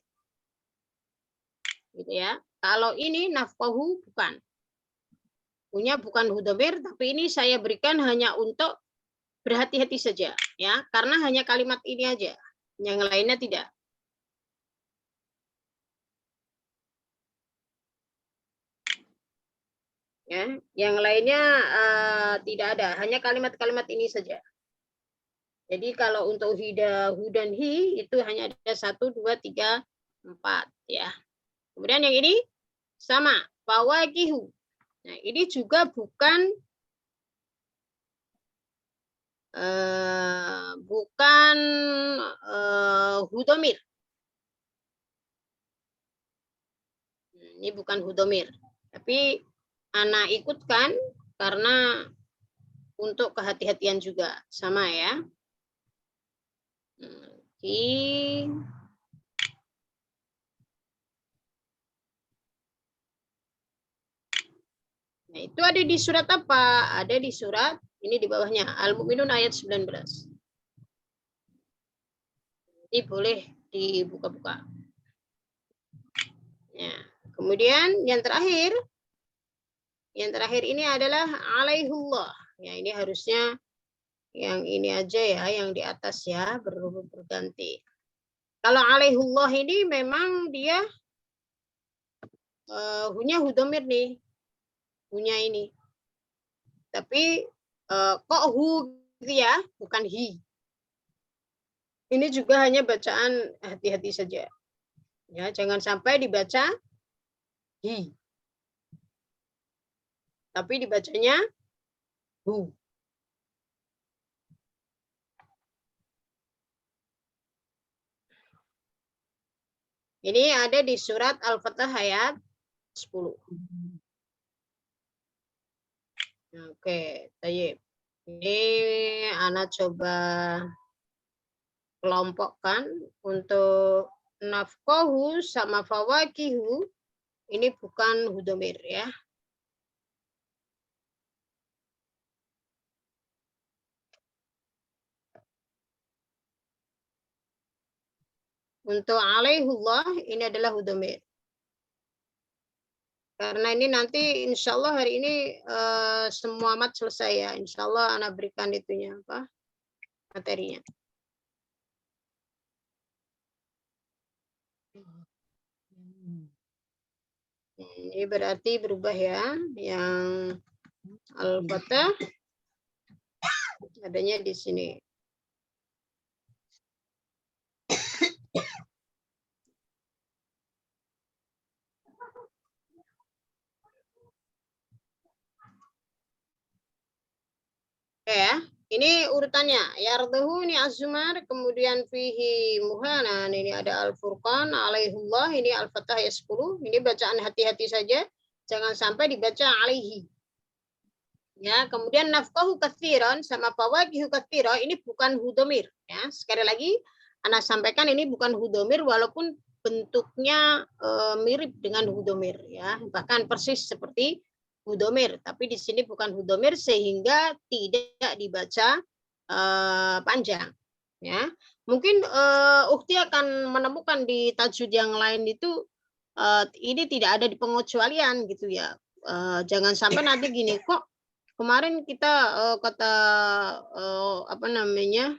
Gitu ya. Kalau ini nafqahu bukan. Hunya bukan hudomir, tapi ini saya berikan hanya untuk berhati-hati saja ya, karena hanya kalimat ini aja. Yang lainnya tidak. Ya, yang lainnya tidak ada, hanya kalimat-kalimat ini saja. Jadi kalau untuk hida, hu dan hi itu hanya ada 1, 2, 3, 4 ya. Kemudian yang ini sama, fawakihu. Nah, ini juga bukan hudomir. Ini bukan hudomir, tapi anak ikutkan karena untuk kehati-hatian juga sama ya. Nah, itu ada di surat apa? Ada di surat ini di bawahnya Al-Mu'minun ayat 19. Jadi boleh dibuka-buka. Ya. Kemudian yang terakhir ini adalah alaihullah. Ya, ini harusnya yang ini aja ya, yang di atas ya, berganti. Kalau alaihullah ini memang dia hunya hudomir nih. Hunya ini. Tapi kok hu gitu ya, bukan hi. Ini juga hanya bacaan hati-hati saja. Ya, jangan sampai dibaca hi. Tapi dibacanya hu. Ini ada di surat Al-Fatah ayat 10. Oke, tayyib. Ini Ana coba kelompokkan untuk nafqahu sama fawakihu. Ini bukan hudomir ya. Untuk alaihullah ini adalah hudomir. Karena ini nanti insya Allah hari ini semua mat selesai ya. Insya Allah Ana berikan itunya apa materinya. Ini berarti berubah ya. Yang Al-Fatah adanya di sini. Ya, ini urutannya. Yardahu ini Azumar, kemudian fihi muhana, ini ada Al-Furqan, alaihullah, ini Al-Fatah ayat 10. Ini bacaan hati-hati saja, jangan sampai dibaca alaihi. Ya, kemudian nafqahu katsiran sama fawakihu katsira ini bukan hudomir. Ya, sekali lagi Ana sampaikan ini bukan hudomir walaupun bentuknya mirip dengan hudomir ya, bahkan persis seperti hudomir, tapi di sini bukan hudomir sehingga tidak dibaca panjang. Ya, mungkin Ukti akan menemukan di tajwid yang lain itu ini tidak ada di pengecualian gitu ya. Jangan sampai nanti gini kok. Kemarin kita kata apa namanya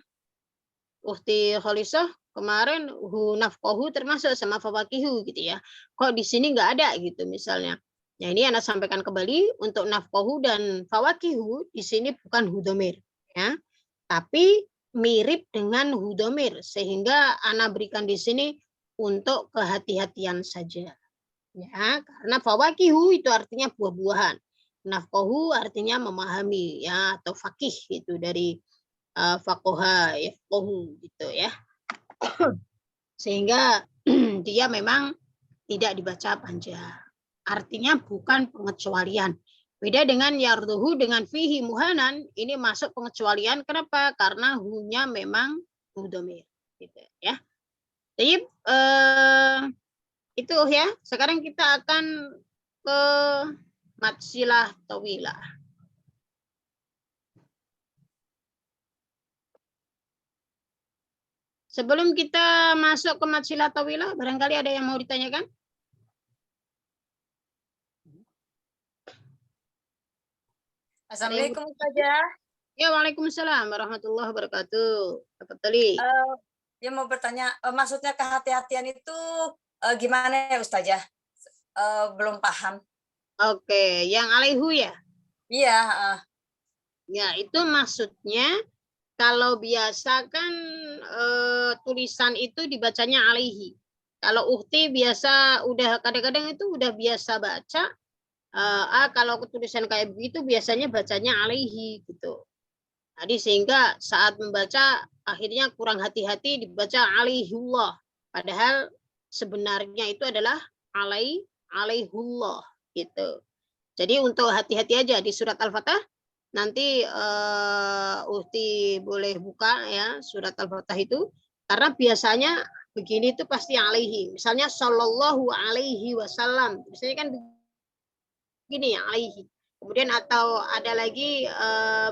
Ukti Kholisah kemarin hu nafqahu termasuk sama fawakihu gitu ya. Kok di sini nggak ada gitu misalnya. Nah ini Ana sampaikan kembali untuk nafqahu dan fawakihu di sini bukan hudomir ya, tapi mirip dengan hudomir sehingga Ana berikan di sini untuk kehati-hatian saja ya, karena fawakihu itu artinya buah-buahan. Nafqahu artinya memahami ya atau fakih itu dari faqaha yafqahu gitu ya. Sehingga dia memang tidak dibaca panjang. Artinya bukan pengecualian. Beda dengan yarduhu dengan fihi muhanan, ini masuk pengecualian. Kenapa? Karena hu-nya memang hu dhamir gitu ya. Jadi itu ya. Sekarang kita akan ke matsilah tawilah. Sebelum kita masuk ke matsilah tawilah, barangkali ada yang mau ditanyakan? Assalamualaikum Ustazah. Ya, waalaikumsalam warahmatullahi wabarakatuh. Dapat tadi. Dia mau bertanya, maksudnya kehati-hatian itu gimana ya Ustazah? Belum paham. Oke, yang alaihu ya? Iya. Ya, itu maksudnya kalau biasa kan tulisan itu dibacanya alaihi. Kalau Ukti biasa udah kadang-kadang itu udah biasa baca. Kalau tulisan kayak begitu biasanya bacanya alaihi gitu. Jadi sehingga saat membaca akhirnya kurang hati-hati dibaca alaihullah. Padahal sebenarnya itu adalah alaihullah gitu. Jadi untuk hati-hati aja di surat Al-Fatah nanti Ukti boleh buka ya surat Al-Fatah itu karena biasanya begini itu pasti alaihi. Misalnya sallallahu alaihi wasallam. Misalnya kan begini ya alaihi. Kemudian atau ada lagi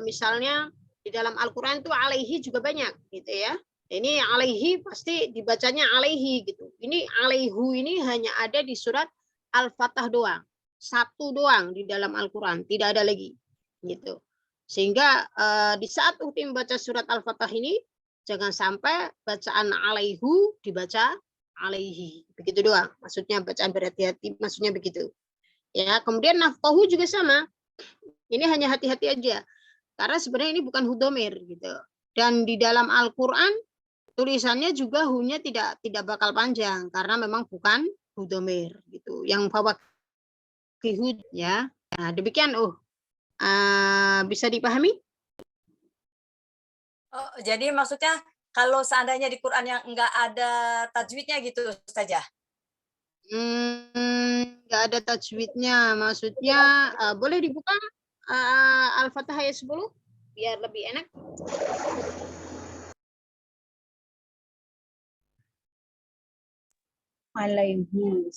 misalnya di dalam Al-Qur'an itu alaihi juga banyak gitu ya. Ini alaihi pasti dibacanya alaihi gitu. Ini alaihu ini hanya ada di surat Al-Fatah doang. Satu doang di dalam Al-Qur'an, tidak ada lagi gitu. Sehingga di saat Ukti membaca surat Al-Fatah ini jangan sampai bacaan alaihu dibaca alaihi. Begitu doang. Maksudnya bacaan berhati-hati, maksudnya begitu. Ya, kemudian nafqahu juga sama. Ini hanya hati-hati aja. Karena sebenarnya ini bukan hudomir gitu. Dan di dalam Al-Qur'an tulisannya juga hu-nya tidak bakal panjang karena memang bukan hudomir gitu. Yang fawakihu ya. Nah, demikian bisa dipahami? Oh, jadi maksudnya kalau seandainya di Quran yang enggak ada tajwidnya gitu Ustazah? Enggak ada tajwidnya. Maksudnya boleh dibuka Al-Fatah ayat 10 biar lebih enak. Alaihi.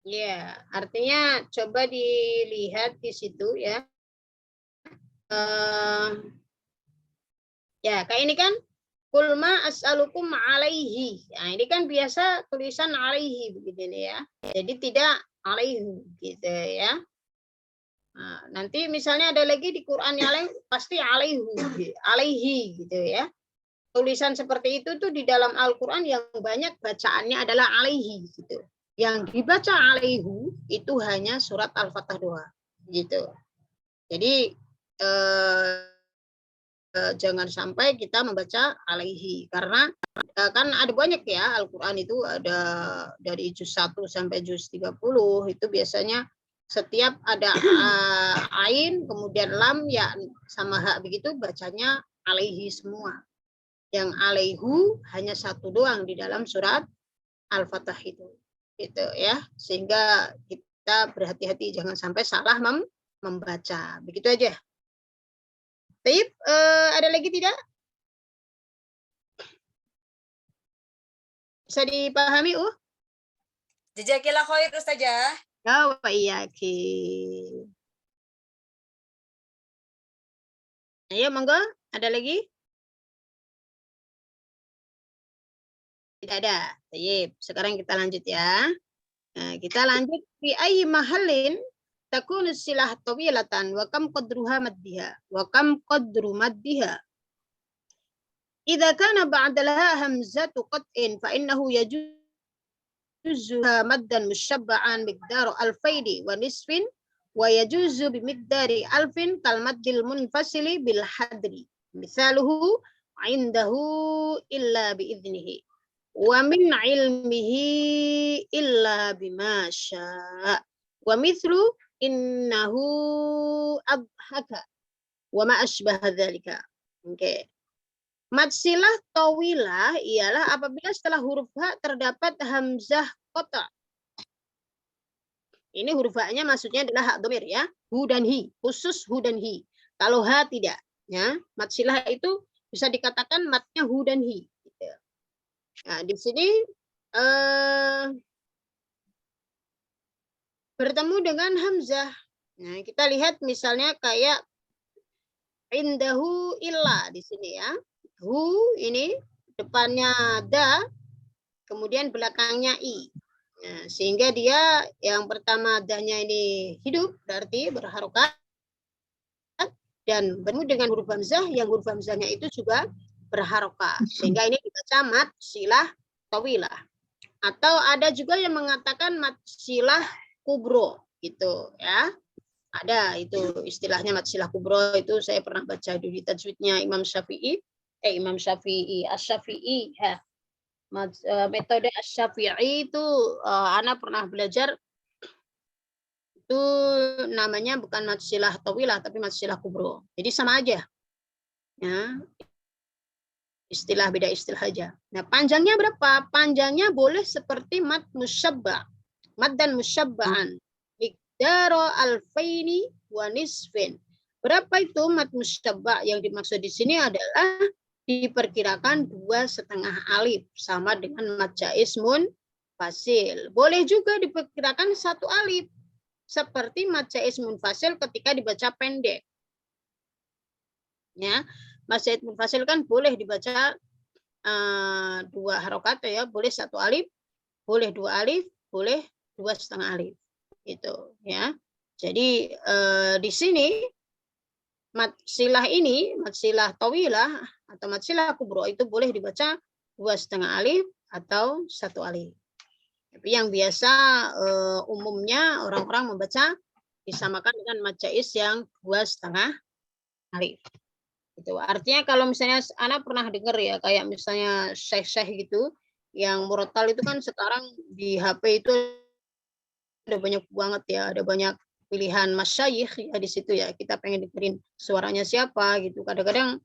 Ya, artinya coba dilihat di situ ya. Ya, kayak ini kan kulma as'alukum alaihi. Nah, ini kan biasa tulisan alaihi begitu ya. Jadi tidak alaihu gitu ya. Nah, nanti misalnya ada lagi di Quran yang lain pasti alaihu, alaihi gitu ya. Tulisan seperti itu tuh di dalam Al-Qur'an yang banyak bacaannya adalah alaihi gitu. Yang dibaca alaihu itu hanya surat Al-Fatah doang gitu. Jadi jangan sampai kita membaca alaihi karena kan ada banyak ya Al-Qur'an itu ada dari juz 1 sampai juz 30 itu biasanya setiap ada ain kemudian lam ya sama ha begitu bacanya alaihi semua. Yang alaihu hanya satu doang di dalam surat Al-Fatah itu. Gitu ya. Sehingga kita berhati-hati jangan sampai salah membaca. Begitu aja. Baik, ada lagi tidak? Bisa dipahami, Jazakillah khair Ustazah. Ya, wa iyaki. Ayo, monggo. Ada lagi? Tidak ada. Baik, sekarang kita lanjut ya. Nah, kita lanjut fi ayyi mahallin takunu silah tawilatan wa kam qadruha maddiha wa kam qadru maddiha. Idza kana ba'daha hamzatu qat'in fa innahu yajuzu maddan musyabba'an miqdaru alfaini wa nisfin wa yajuzu bimiqdari alfin kal maddil munfasili bil hadri. Misaluhu indahu illa biiznihi. Wa min ilmihi illa bima syaa. Wa mithlu innahu adhaka. Wa ma asbaha dzalika. Oke. Mad silah tawilah ialah apabila setelah huruf ha terdapat hamzah qata'. Ini huruf ha-nya maksudnya adalah hak dhamir ya. Hu dan hi, khusus hu dan hi. Kalau ha tidak, ya. Mad silah itu bisa dikatakan madnya hu dan hi. Gitu. Nah, di sini bertemu dengan hamzah. Nah, kita lihat misalnya kayak indahu illa di sini ya. Hu ini depannya da, kemudian belakangnya i. Nah, sehingga dia yang pertama danya ini hidup, berarti berharokat. Dan bertemu dengan huruf hamzah, yang huruf hamzahnya itu juga berharokat. Sehingga ini dibaca mad silah tawilah. Atau ada juga yang mengatakan mad silah kubro gitu ya. Ada itu istilahnya mad silah kubro, itu saya pernah baca di tajwidnya Imam Syafi'i. Asy-Syafi'i ya. Metode Asy-Syafi'i itu ana pernah belajar, itu namanya bukan mad silah tawilah tapi mad silah kubro. Jadi sama aja. Ya. Istilah beda istilah aja. Nah, panjangnya berapa? Panjangnya boleh seperti mad musyabba. Mad dan musyabba'an. Miqdaru alfaini wa nisfin. Berapa itu mad musyabba? Yang dimaksud di sini adalah diperkirakan 2,5 alif sama dengan mad jaiz munfasil. Boleh juga diperkirakan 1 alif seperti mad jaiz munfasil ketika dibaca pendek. Ya, mad jaiz munfasil kan boleh dibaca 2 harokat ya, boleh 1 alif, boleh 2 alif, boleh 2,5 alif. Gitu ya. Jadi di sini mad silah ini, mad silah tawilah atau mad silah kubro itu boleh dibaca 2,5 alif atau 1 alif. Tapi yang biasa umumnya orang-orang membaca disamakan dengan mad jaiz yang 2,5 alif. Itu artinya kalau misalnya anak pernah dengar ya kayak misalnya syekh-syekh gitu yang murattal itu kan sekarang di HP itu ada banyak banget ya, ada banyak pilihan masyayikh ya di situ ya. Kita pengen dengerin suaranya siapa gitu. Kadang-kadang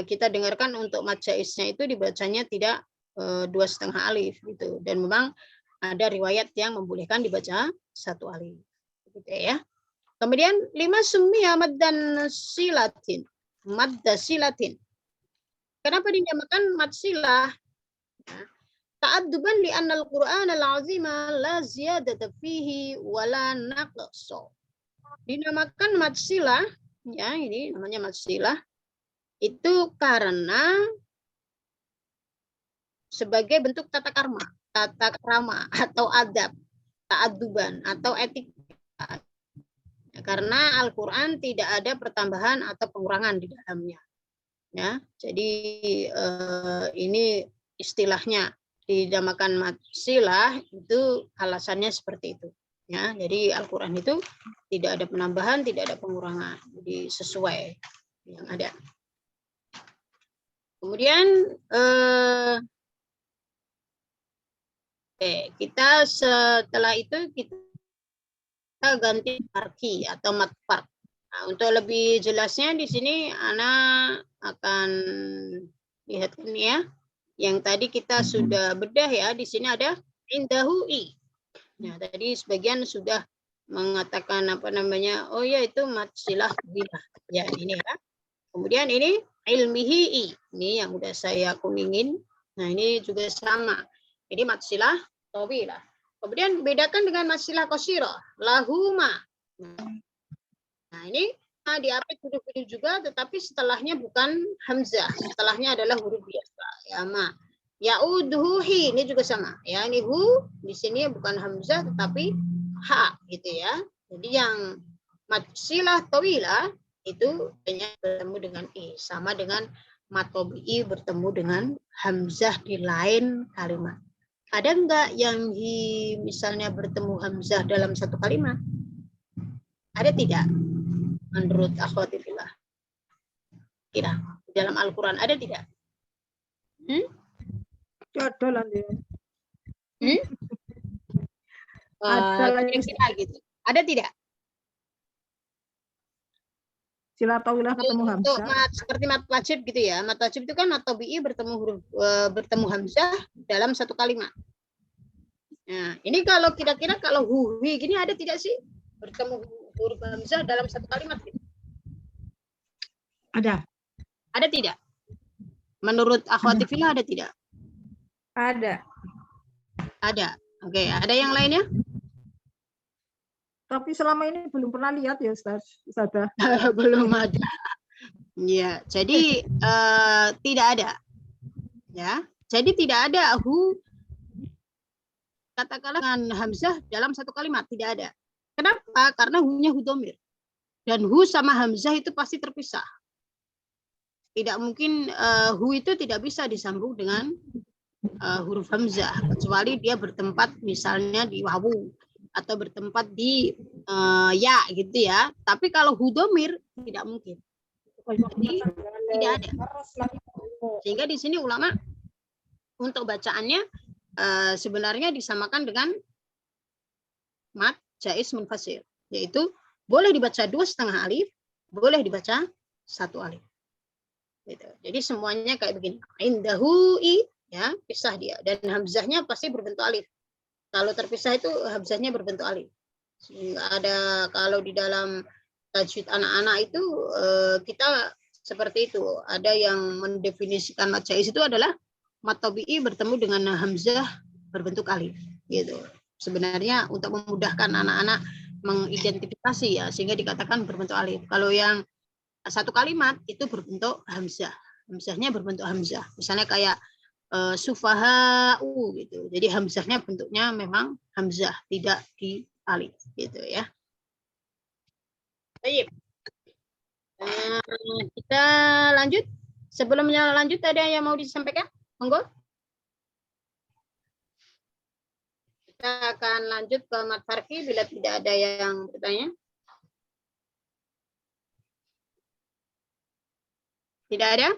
kita dengarkan untuk mad jaiznya itu dibacanya tidak 2,5 alif gitu. Dan memang ada riwayat yang membolehkan dibaca 1 alif. Gitu ya. Kemudian 5 summiya maddan silatin. Madda silatin. Kenapa dinamakan mad silah? Ta'adduban li'anna al-Qur'an al-'azima la ziyadata fihi wa la naqsa. Dinamakan mad silah, ya ini namanya mad silah, itu karena sebagai bentuk tata krama atau adab, ta'adduban atau etika. Karena Al-Qur'an tidak ada pertambahan atau pengurangan di dalamnya. Ya, jadi ini istilahnya dinamakan mad silah itu alasannya seperti itu. Ya, jadi Al-Qur'an itu tidak ada penambahan, tidak ada pengurangan. Jadi sesuai yang ada. Kemudian kita setelah itu kita ganti marki atau mad part. Nah, untuk lebih jelasnya di sini Ana akan lihat ini ya. Yang tadi kita sudah bedah ya, di sini ada indahu i. Nah, tadi sebagian sudah mengatakan apa namanya, oh ya itu mat silah tawilah. Ya ini ya. Kemudian ini ilmihi, ini yang udah saya kuningin. Nah ini juga sama. Ini mat silah tawilah. Kemudian bedakan dengan mat silah qasirah, lahuma. Nah ini diapit huruf ini juga, tetapi setelahnya bukan hamzah, setelahnya adalah huruf biasa. Ya ma. Ya'udhuhi, ini juga sama. Ya ini hu di sini bukan hamzah tetapi ha gitu ya. Jadi yang mat silah tawilah itu hanya bertemu dengan i, sama dengan mat tabi'i bertemu dengan hamzah di lain kalimat. Ada enggak yang misalnya bertemu hamzah dalam satu kalimat? Ada tidak? Menurut akhwati fillah. Kira dalam Al-Qur'an ada tidak? Ada lah dia. Kira-kira gitu. Ada tidak? Sila tawilah ketemu Untuk hamzah. seperti mat wajib gitu ya. Mat wajib itu kan mat tabi'i bertemu hamzah dalam satu kalimat. Nah, ini kalau kira-kira kalau huwi gini ada tidak sih bertemu huruf hamzah dalam satu kalimat? Gitu? Ada. Ada tidak? Menurut akhwati fillah ada tidak? Ada. Ada. Oke, ada yang lainnya? Tapi selama ini belum pernah lihat ya Ustazah. Belum ada. Ya, jadi tidak ada. Ya, jadi tidak ada hu katakanlah dengan hamzah dalam satu kalimat, tidak ada. Kenapa? Karena hu-nya hu dhamir. Dan hu sama hamzah itu pasti terpisah. Tidak mungkin hu itu tidak bisa disambung dengan huruf hamzah kecuali dia bertempat misalnya di wawu atau bertempat di ya gitu ya. Tapi kalau hu dhamir tidak mungkin. Jadi, tidak ada. Sehingga di sini ulama untuk bacaannya sebenarnya disamakan dengan mat jaiz munfasil, yaitu boleh dibaca 2,5 alif, boleh dibaca 1 alif. Gitu. Jadi semuanya kayak begini. Indahu i, ya pisah dia, dan hamzahnya pasti berbentuk alif. Kalau terpisah itu hamzahnya berbentuk alif. Sehingga ada kalau di dalam tajwid anak-anak itu kita seperti itu. Ada yang mendefinisikan mat jaiz itu adalah mat tabi'i bertemu dengan hamzah berbentuk alif. Gitu. Sebenarnya untuk memudahkan anak-anak mengidentifikasi ya, sehingga dikatakan berbentuk alif. Kalau yang satu kalimat itu berbentuk hamzah. Hamzahnya berbentuk hamzah. Misalnya kayak sufaha'u gitu. Jadi hamzahnya bentuknya memang hamzah, tidak di alif gitu ya. Baik. Kita lanjut. Sebelumnya lanjut ada yang mau disampaikan? Monggo. Kita akan lanjut ke mat farqi bila tidak ada yang bertanya. Tidak ada?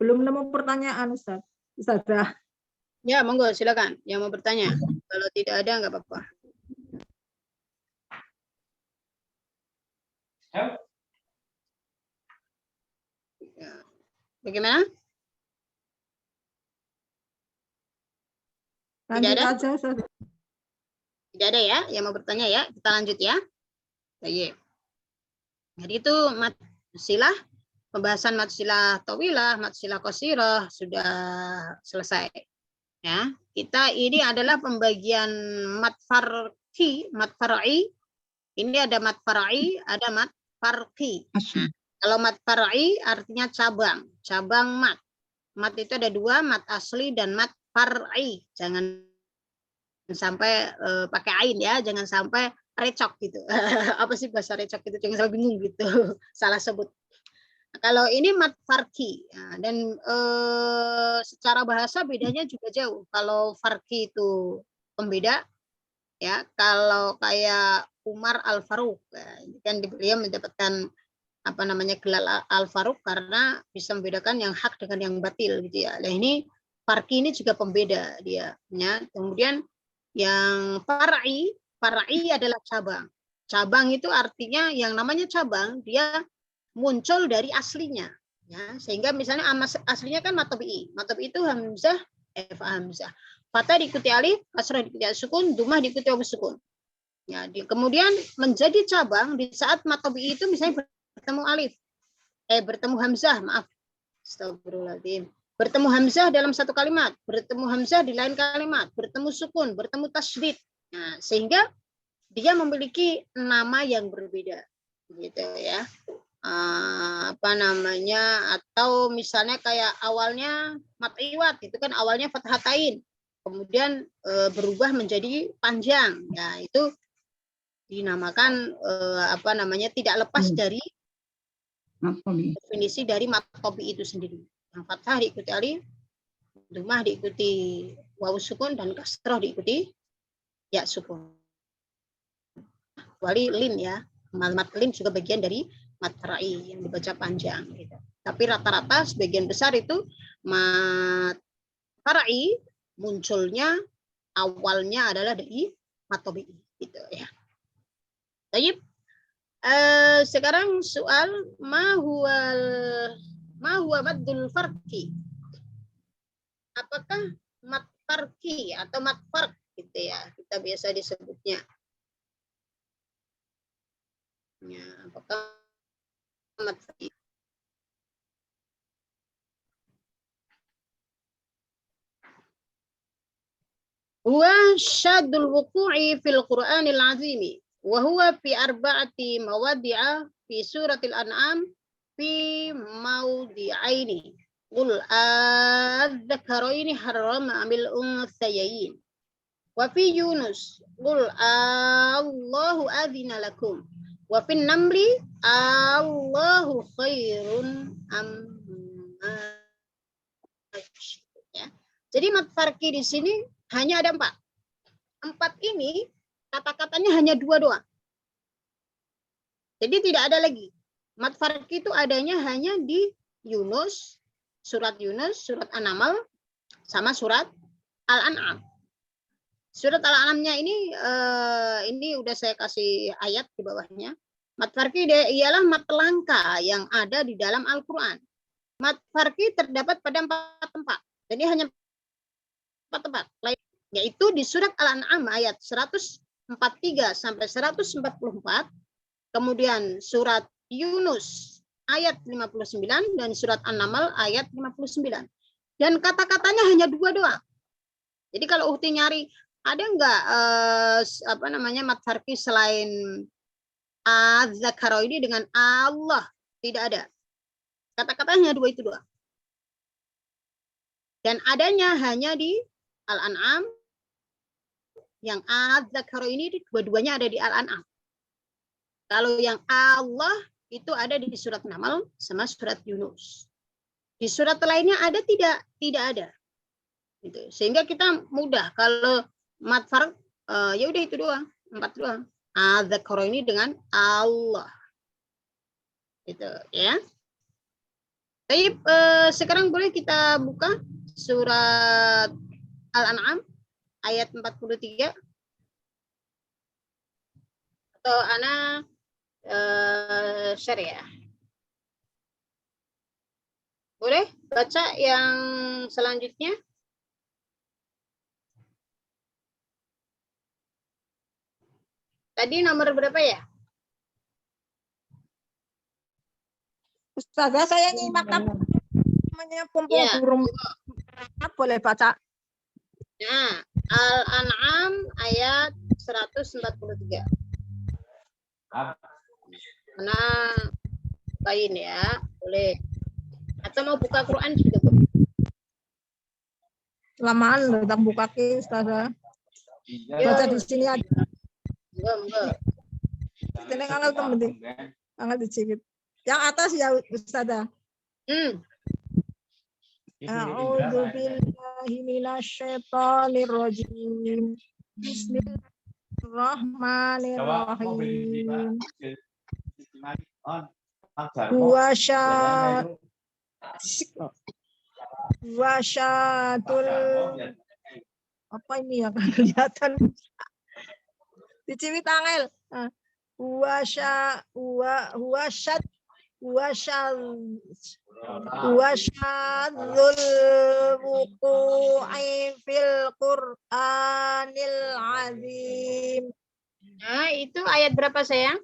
Belum nemu pertanyaan Ustazah. Ya, monggo silakan yang mau bertanya. Kalau tidak ada nggak apa-apa. Ya. Bagaimana? Lanjut Tidak ada? aja Ustazah. Tidak ada ya yang mau bertanya ya. Kita lanjut ya. Baik. Jadi itu mat silah, pembahasan mat silah tawilah, mat silah qasirah sudah selesai. Ya, kita ini adalah pembagian mat farqi, mat far'i. Ini ada mat far'i, ada mat farqi. Nah, kalau mat far'i artinya cabang, cabang mat. Mat itu ada 2, mat asli dan mat far'i. Jangan sampai pakai ain ya, jangan sampai recok gitu. Apa sih bahasa recok itu? Jangan sampai bingung gitu. Salah sebut. Kalau ini mat farqi dan secara bahasa bedanya juga jauh. Kalau farqi itu pembeda, ya. Kalau kayak Umar Al-Faruq, kan beliau mendapatkan apa namanya gelar Al-Faruq karena bisa membedakan yang hak dengan yang batil gitu ya. Nah ini farqi ini juga pembeda dia. Ya. Kemudian yang far'i adalah cabang. Cabang itu artinya yang namanya cabang dia muncul dari aslinya, ya. Sehingga misalnya aslinya kan mat tabi'i. Mat tabi'i itu hamzah, hamzah. Fathah diikuti alif, kasrah diikuti sukun, dhammah diikuti wawu sukun. Ya, kemudian menjadi cabang di saat mat tabi'i itu misalnya bertemu alif. Bertemu hamzah, maaf. Astagfirullahaladzim. Bertemu hamzah dalam satu kalimat, bertemu hamzah di lain kalimat, bertemu sukun, bertemu tasydid. Nah, sehingga dia memiliki nama yang berbeda, gitu ya. Apa namanya? Atau misalnya kayak awalnya mat iwad, itu kan awalnya fathatain, kemudian berubah menjadi panjang. Ya, itu dinamakan apa namanya? Tidak lepas dari definisi dari mat tabi'i itu sendiri. Yang fathah diikuti alif, dhammah diikuti wawu sukun, dan kasrah diikuti ya sukun. Kecuali lin ya, mat lin juga bagian dari mat ra'i yang dibaca panjang. Gitu. Tapi rata-rata sebagian besar itu mat ra'i munculnya awalnya adalah dari mat tabi'i. Gitu ya. Baik. Sekarang soal ma huwa maddul farqi. Apakah mat farqi atau mat farq gitu ya, kita biasa disebutnya. Ya, apakah mat farqi? Huwa syaddul wuqu'i fil Qur'anil 'azimi. Wahuwa fi arba'ati mawadi'a fi suratil an'am fi mawdi'aini. Qul adzakaraini harrama amil unthayayin. Wa fi Yunus qul Allahu adzina lakum. Wa fin Namli Allahu khairun amma. Ya. Jadi mat farqi di sini hanya ada 4. 4 ini kata-katanya hanya 2 doang. Jadi tidak ada lagi. Mat farqi itu adanya hanya di Yunus, surat An-Naml, sama surat Al-An'am. Surat Al-An'amnya ini udah saya kasih ayat di bawahnya. Mat farqi ialah mat langka yang ada di dalam Al-Quran. Mat farqi terdapat pada 4 tempat. Jadi hanya 4 tempat. Yaitu di surat Al-An'am ayat 143 sampai 144, kemudian surat Yunus ayat 59 dan surat An-Naml ayat 59. Dan kata-katanya hanya 2 doang. Jadi kalau Uhti nyari ada enggak apa namanya mat farqi selain az-zakara ini dengan Allah? Tidak ada. Kata-katanya 2 itu doang. Dan adanya hanya di Al-An'am. Yang az-zakara ini dua-duanya ada di Al-An'am. Kalau yang Allah itu ada di surat Naml sama surat Yunus. Di surat lainnya ada tidak? Tidak ada. Gitu. Sehingga kita mudah kalau mat farq ya udah itu doang, 4 doang. Az-zakara ini dengan Allah. Gitu ya. Baik, sekarang boleh kita buka surat Al-An'am ayat 43. Atau ana share ya. Boleh baca yang selanjutnya? Tadi nomor berapa ya? Ustazah, saya nyimak namanya Pompong Burung. Boleh baca? Nah, Al-An'am ayat 143. Mana kain ya, boleh. Atau mau buka Quran juga boleh. Lamaan datang buka ke Ustazah. Baca di sini aja. Enggak. Ini angkat temen, angkat dikit. Yang atas ya Ustazah. A'udzu billahi minasyaitonir rajim. Bismillahirrahmanirrahim. Wasyatul apa ini ya kan kelihatan dicimit angel. Wa syadzul wuqu'i fil Qur'anil azim. Nah, itu ayat berapa sayang?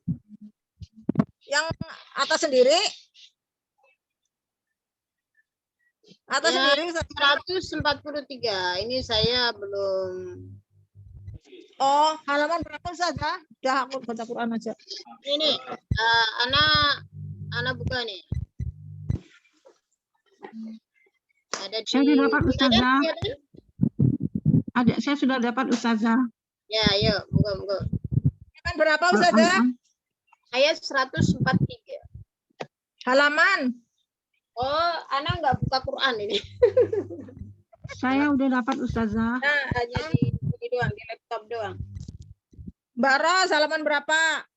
Yang atas sendiri? Atas Ya, sendiri 143. Ini saya belum. Oh, halaman berapa saja? Udah aku baca Quran aja. Ini Ana buka nih. Ada di Saya sudah dapat Ustazah. ya, kan? Ada, saya sudah dapat Ustazah. Ya, ayo, moga-moga. Halaman berapa Ustazah? Ayat 143. Halaman. Oh, Ana nggak buka Quran ini. Saya udah dapat Ustazah. Nah, hanya di ini doang, di laptop doang. Mbak Ros, halaman berapa?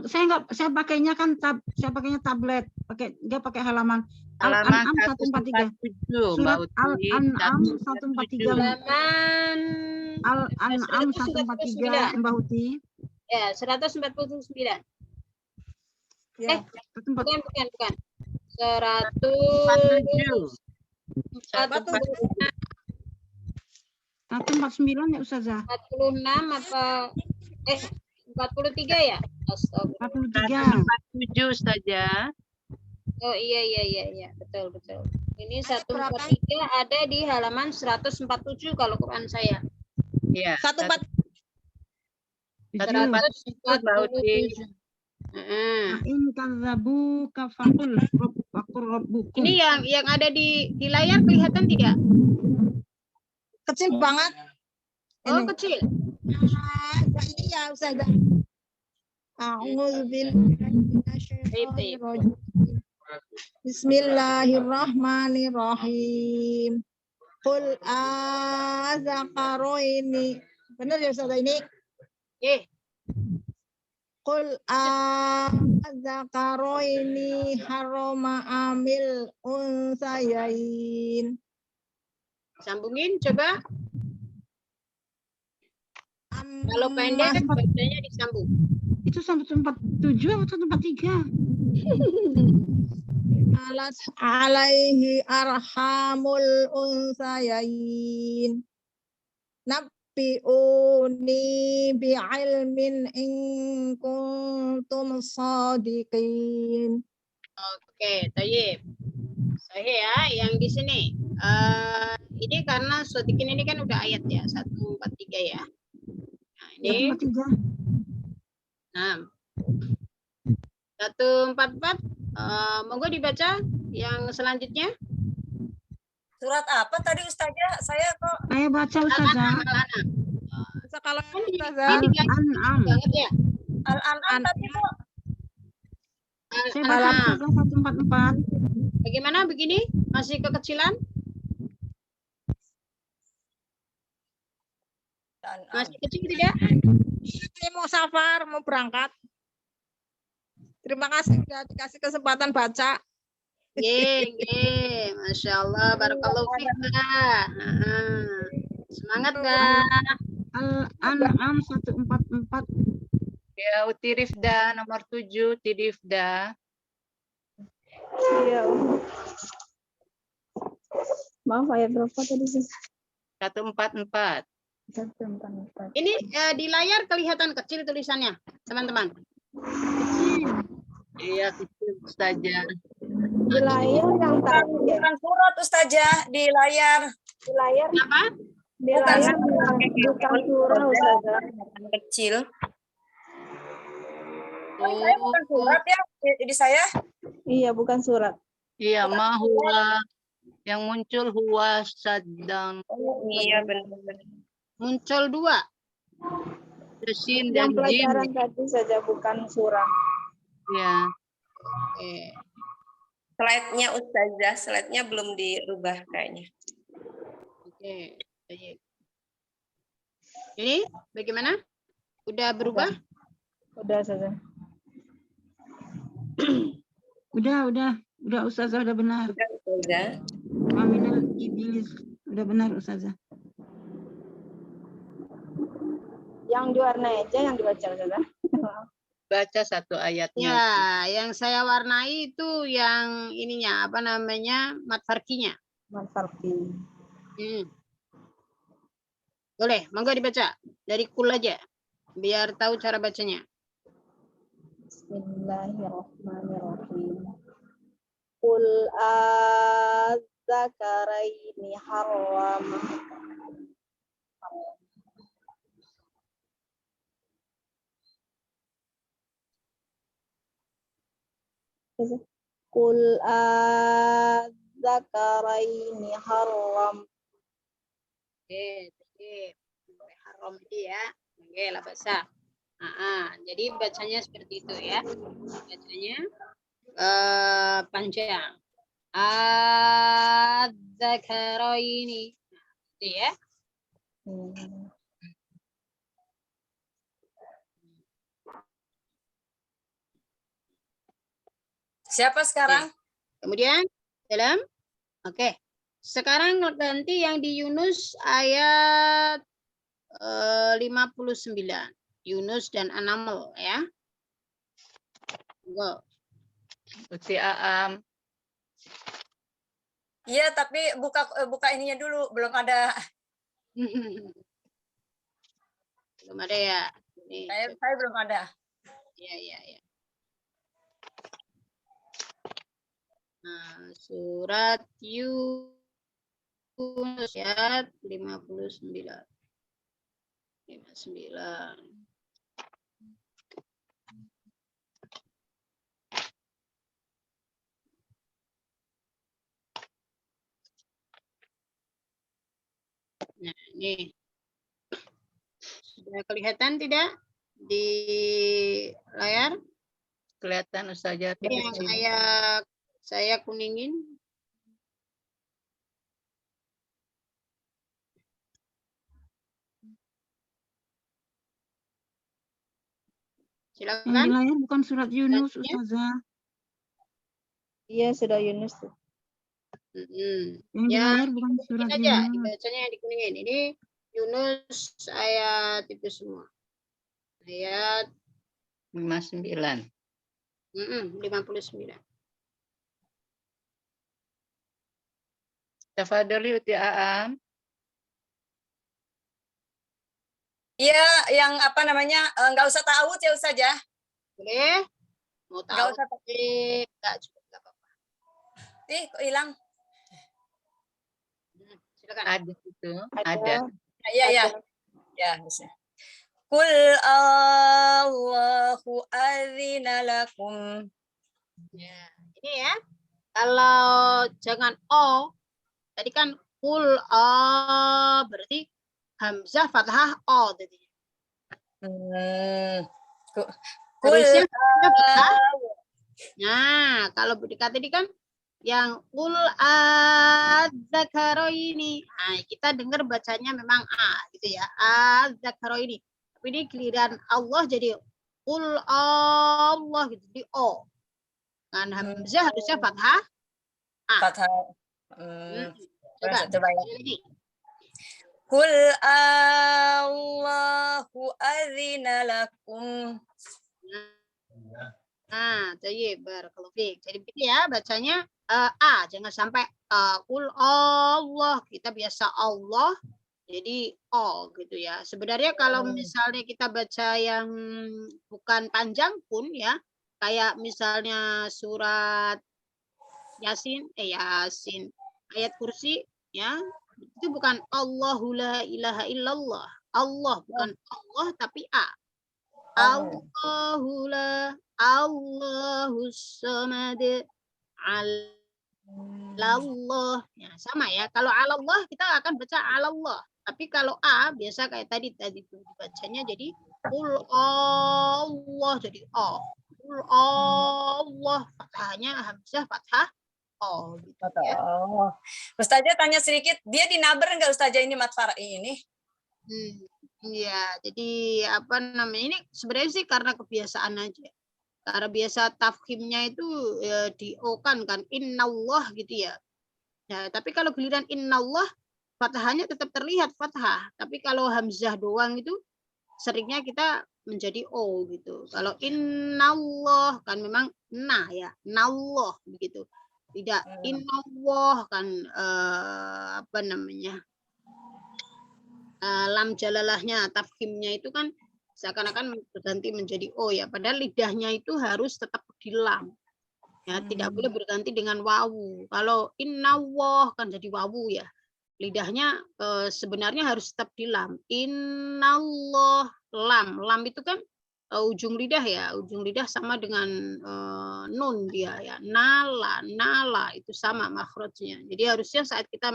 Saya pakainya kan saya pakainya tablet, dia pakai halaman Halaman Al-An'am 143. 147, Surat Mbak Uti. Al-An'am 143. Halaman Al-An'am 143, Mbak Uti. Ya, 149. Ya. Bukan. 149 ya Ustazah. 46 apa 43 ya? Astagfirullah. 47 saja. Oh iya, betul. Ini 143 ada di halaman 147 kalau Quran saya. Iya. 147. In kadzabu kafaqul rabbukum. Ini yang ada di layar kelihatan tidak? Kecil banget. Oh, kecil. Ini ya Ustazah. Bismillahirrahmanirrahim. Qul azakaroini. Benar ya Ustazah ini? Qul azakaroini haroma amil unsayain. Sambungin coba. Kalau pendek bacanya disambung. Itu 147 atau 143? Alas alaihi arhamul unsayain. Nabbi'uni bi'ilmin in kuntum shadiqin. Oke, tayyib. Sahih ya, yang di sini. Ini karena shadiqin ini kan udah ayat ya, 143 ya. Nah, ini 144. Monggo dibaca yang selanjutnya. Surat apa tadi Ustazah? Saya baca Ustazah. Kalau Al-An'am. Ya. Al-An'am tadi kok. Saya baca 144. Bagaimana begini? Masih kekecilan? Masih kecil tidak? Ini mau safar, mau berangkat. Terima kasih sudah dikasih kesempatan baca. Masya Allah, barakallahu fiqah. Semangat Kak. Al-An'am 144. Ya, Uti Rifda nomor 7, Tidifda. Iya. Maaf, ayat berapa tadi? 144. Ini di layar kelihatan kecil tulisannya, teman-teman. Iya, kecil saja. Di layar yang tadi. Bukan surat Ustazah, di layar. Di layar. Apa? Di layar bukan surat Ustazah. Kecil. Saya bukan surat ya, di saya. Iya, bukan surat. Iya, ma huwa yang muncul huwa sadang. Iya, benar. Muncul 2. Sin Yang dan jim. pelajaran tadi saja bukan surat. Ya. Oke. Slide-nya Ustazah, slide-nya belum dirubah kayaknya. Oke. Ini bagaimana? Udah berubah? Udah saja. Udah Ustazah, udah benar. Ustazah. Aminal iblis, udah benar Ustazah. Yang diwarnai aja yang dibaca Ustazah. baca satu ayatnya. Ya, yang saya warnai itu yang ininya apa namanya mat farqinya. Mat farqi. Boleh, monggo dibaca dari kul aja, biar tahu cara bacanya. Bismillahirrahmanirrahim. Qul adzakaraini harram. Qul adzakaraini harram. Oke, haram ini ya. Oke, lah bahasa. Jadi bacanya seperti itu ya. Bacanya panjang. Adzakaraini. Itu ya. Siapa sekarang? Kemudian dalam oke. Sekarang ganti yang di Yunus ayat 59. Yunus dan An-Naml ya. Go. Uti Aam. Iya, tapi buka ininya dulu, belum ada. Belum ada ya. Ini, saya belum ada. Iya. Nah, surat Yunus ayat 59. 59. Nah, ini sudah kelihatan tidak di layar? Kelihatan Ustazah. Yang saya kuningin. Silakan. Yang di layar bukan surat Yunus, Ustazah. Iya, sudah Yunus tuh. Yang di layar bukan surat aja, Yunus. dibacanya yang dikuningin. Ini Yunus ayat itu semua. Ayat 59. 59. Tafadhali Uti Aam. Iya, yang apa namanya, nggak usah ta'awud ya Ustazah. Boleh? Mau Nggak tahu? usah. Enggak juga enggak apa-apa. Kok hilang? Silakan. Ada itu, ada. Iya. Ya, bisa. Qul Allahu adzina lakum. Ya, ini ya. Kalau jangan o, tadi kan qul berarti hamzah fathah o tadi. Harusnya fathah. Nah, kalau dikata tadi kan yang qul adzakaraini. Nah, kita dengar bacanya memang a gitu ya. Adzakaraini. Tapi ini giliran Allah jadi qul Allah gitu di o. Kan hamzah harusnya fathah a. Fathah. Coba ya. Lagi. Qul Allahu adzina lakum. Nah, jadi barakallahu fiik. Jadi begini ya bacanya a, jangan sampai qul Allah. Kita biasa Allah jadi o gitu ya. Sebenarnya kalau misalnya kita baca yang bukan panjang pun ya, kayak misalnya surat Yasin ayat kursi ya, itu bukan Allahu la ilaha illallah. Allah bukan Allah tapi a. Allahu la Allahus samad alallah. Ya, sama ya. Kalau alallah kita akan baca alallah. Tapi kalau a biasa kayak tadi itu dibacanya jadi qul Allah jadi o. Qul Allah fathahnya hamzah fathah o gitu ya. Ustazah tanya sedikit, dia dinaber enggak Ustazah ini mat far'i ini? Iya, jadi apa namanya ini sebenarnya sih karena kebiasaan aja. Karena biasa tafkhimnya itu di o kan innallah gitu ya. Nah, tapi kalau giliran innallah fathahnya tetap terlihat fathah. Tapi kalau hamzah doang itu seringnya kita menjadi O gitu. Kalau innallah kan memang na ya, nallah begitu. Tidak innallah kan apa namanya? Lam jalalahnya, tafkhimnya itu kan seakan-akan berganti menjadi O ya. Padahal lidahnya itu harus tetap di lam. Ya, tidak boleh berganti dengan wawu. Kalau innallah kan jadi wawu ya. Lidahnya sebenarnya harus tetap di lam. Innallah lam. Lam itu kan ujung lidah ya. Ujung lidah sama dengan nun dia ya. Nala, nala itu sama makhrajnya. Jadi harusnya saat kita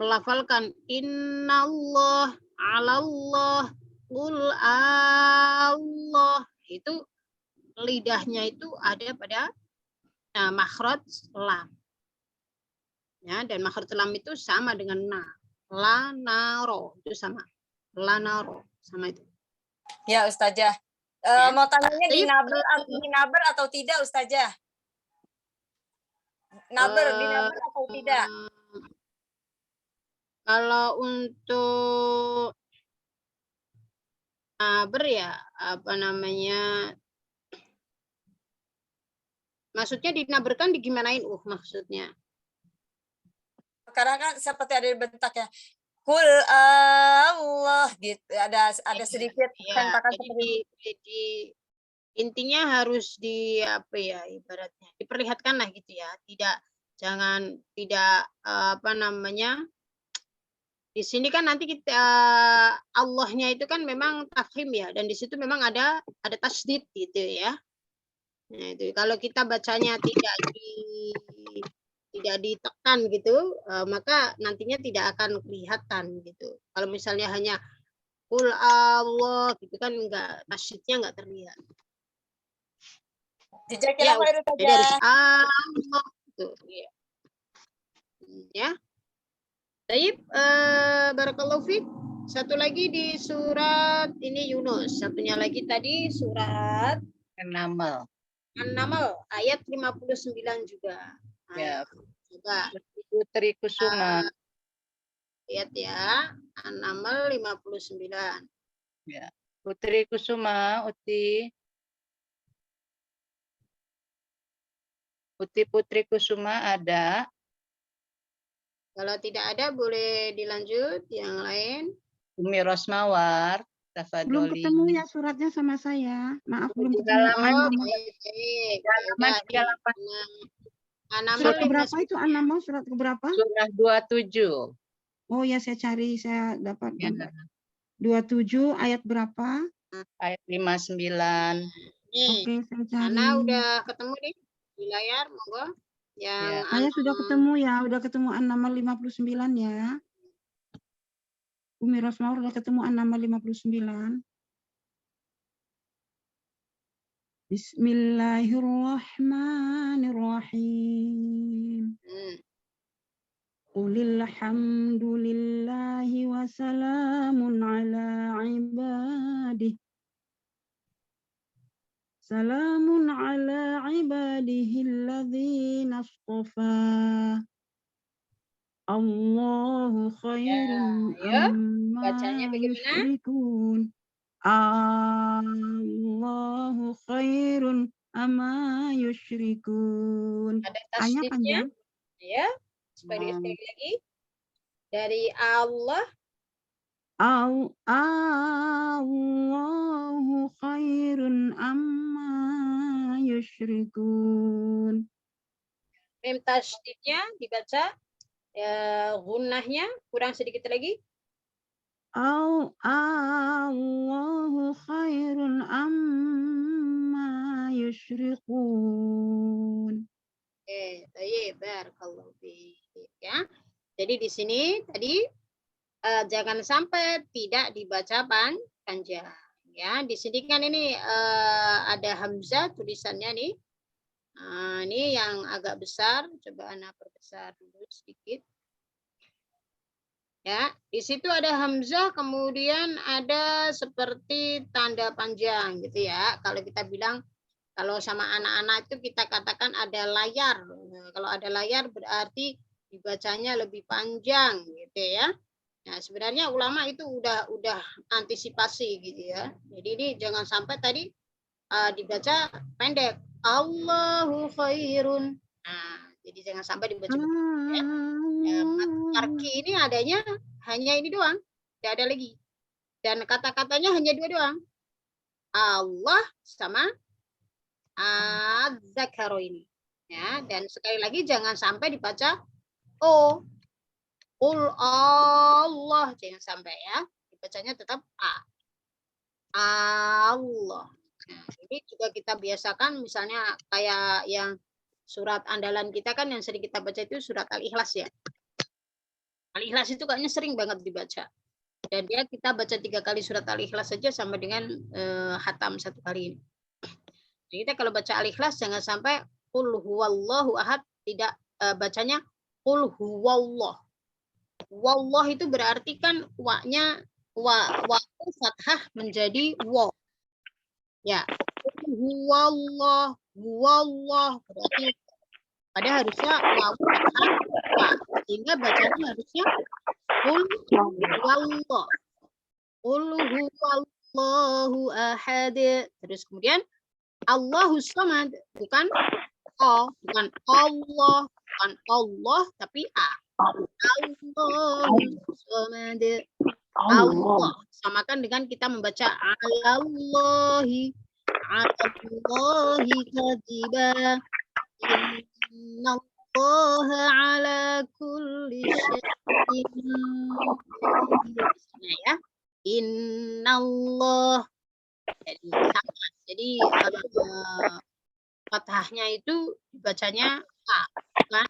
melafalkan innallah, alallah, qul Allah itu lidahnya itu ada pada makhraj lam. Ya, dan makhraj lam itu sama dengan na. La naro itu sama. La naro sama itu. Ya, Ustazah. Mau tanyanya dinaber atau tidak, Ustazah? Dinaber atau tidak? Kalau untuk naber ya, apa namanya? Maksudnya dinaberkan digimanain maksudnya? Karena kan seperti ada bentak ya. Kul Allah gitu. Ada sedikit hentakan seperti jadi intinya harus di apa ya ibaratnya diperlihatkan lah gitu ya. Tidak apa namanya? Di sini kan nanti kita Allahnya itu kan memang tafkhim ya, dan di situ memang ada tasdid gitu ya. Nah, itu kalau kita bacanya tidak ditekan gitu, maka nantinya tidak akan kelihatan gitu. Kalau misalnya hanya qul Allah gitu kan enggak, tasdidnya enggak terlihat. Ya, jadi harus Allah gitu ya. Ya. Baik, barakallahu fiik. Satu lagi di surat ini Yunus, satunya lagi tadi surat An-Naml. An-Naml ayat 59 juga. Ya. Coba Putri Kusuma. lihat ya, An-Naml 59. Ya. Putri Kusuma, Uti. Putri Kusuma ada. Kalau tidak ada boleh dilanjut yang lain. Umi Rosmawar, Belum tafadholi. ketemu ya suratnya sama saya. Maaf belum ketemu. Halaman baik. Surat keberapa itu An-Naml? Surat keberapa? Surah 27. Oh ya, saya cari, saya dapat. 27 ayat berapa? Ayat 59. Oke, saya cari. Ana udah ketemu nih di layar, monggo. Yang Saya sudah ketemu ya, udah ketemu An-Naml 59 ya. Umi Rosmawar udah ketemu An-Naml 59. Bismillahirrahmanirrahim. Qulil hamdulillahi wa salamun ala ibadih. Salamun ala ibadihi alladhina astafa. Allahu khairun amma yushrikun. Allahu khairun amma yushrikun. Ada Hanya tasdidnya, panjang. ya. Sekali lagi. Dari Allah. Allahu khairun amma yushrikun. Mim tasdidnya dibaca gunnahnya kurang sedikit lagi. Allahu khairun amma yushrikun. Baik, barakallahu fiik ya. Jadi di sini tadi jangan sampai tidak dibaca panjang ya. Di sini kan ini ada hamzah tulisannya nih. Ini yang agak besar, coba Ana perbesar dulu sedikit. Ya, di situ ada hamzah, kemudian ada seperti tanda panjang gitu ya. Kalau kita bilang, kalau sama anak-anak itu kita katakan ada layar. Nah, kalau ada layar berarti dibacanya lebih panjang gitu ya. Nah, sebenarnya ulama itu udah antisipasi gitu ya. Jadi ini jangan sampai tadi dibaca pendek. Allahu khairun. Nah, jadi jangan sampai dibaca ya. Mat tarki ini adanya hanya ini doang, tidak ada lagi. Dan kata-katanya hanya dua doang. Allah sama az-zakaru ini. Ya, dan sekali lagi jangan sampai dibaca O. Qul Allah, jangan sampai ya. Dibacanya tetap A. Allah. Nah, ini juga kita biasakan misalnya kayak yang surat andalan kita kan yang sering kita baca itu surat Al-Ikhlas ya. Al-Ikhlas itu kayaknya sering banget dibaca. Dan dia kita baca 3 kali surat Al-Ikhlas saja sama dengan hatam 1 kali ini. Jadi kita kalau baca Al-Ikhlas jangan sampai qul huwallahu ahad, tidak bacanya qul huwallah. Wallah itu berarti kan wa-nya wa fathah menjadi wa. Ya. Huwallah, huwallah berarti pada harusnya wa fathah wa. Sehingga bacanya harusnya qul huwallah. Qul huwallahu ahad. Terus kemudian Allahus samad, bukan O, bukan Allah, bukan Allah tapi A. Allah samakan dengan kita membaca Allahi kadiba innallaha ala kulli syai'in ya innallah. Jadi fathahnya itu dibacanya A, kan?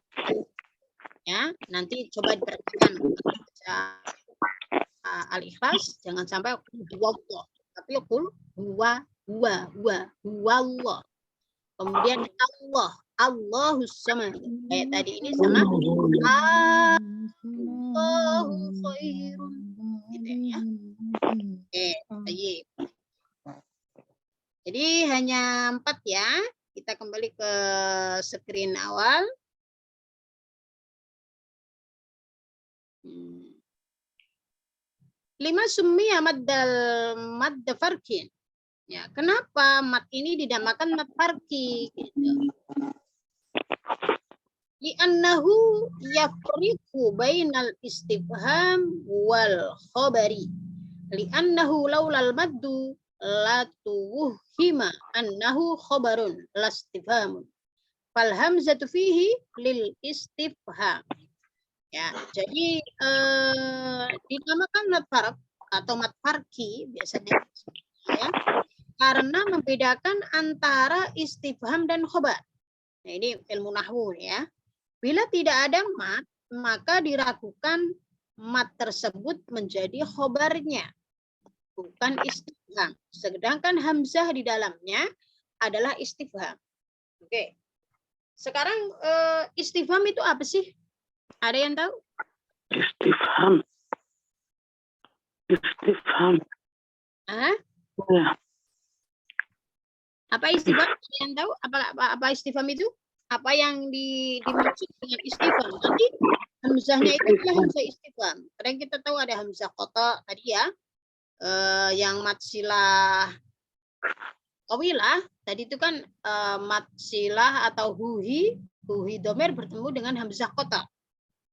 Ya, nanti coba diperhatikan baca Al-Ikhlas jangan sampai huwallah, tapi huwa huwallah. Kemudian Allah, Allahus samad. Kayak tadi ini sama Allahu khairun gitu ya. Oke, jadi hanya 4 ya. Kita kembali ke screen awal. Lima summiya mad farkin. Ya, kenapa mat ini dinamakan mat farki? Gitu. Li'annahu yafriqu bainal istifham wal khabari. Li'annahu laulal maddu la tuwhima annahu khabarun lastifhamun. Fal hamzatu fihi lil istifham. Ya, jadi dinamakan mat farq atau mat farki biasanya ya, karena membedakan antara istifham dan khobar. Nah, ini ilmu nahwu ya. Bila tidak ada mat, maka diragukan mat tersebut menjadi khobarnya, bukan istifham. Sedangkan hamzah di dalamnya adalah istifham. Oke. Sekarang istifham itu apa sih? Ada yang tahu? Istifham. Ya. Apa istifham? Ada yang tahu? Apa istifham itu? Apa yang dimaksud dengan istifham? Nanti hamzahnya itu adalah hamzah istifham. Kadang kita tahu ada hamzah qata tadi ya. Yang mat silah qawilah tadi itu kan mat silah atau huhi domer bertemu dengan hamzah qata.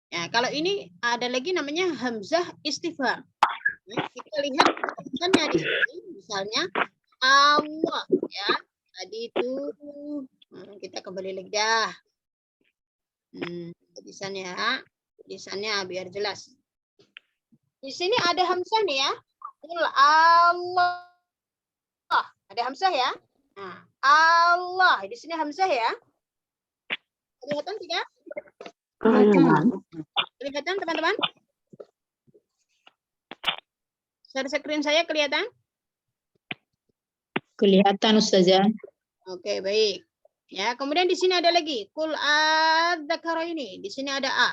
Ya, kalau ini ada lagi namanya hamzah istifham. Nah, kita lihat tulisannya di sini, misalnya Allah ya. Tadi itu kita kembali lagi dah. Tulisannya biar jelas. Di sini ada hamzah nih ya. Allah. Ada hamzah ya. Nah, Allah. Di sini hamzah ya. Kelihatan tidak? Kelihatan teman-teman? Share screen saya kelihatan? Kelihatan Ustazah. Oke, baik. Ya, kemudian di sini ada lagi qul adzakara ini. Di sini ada a.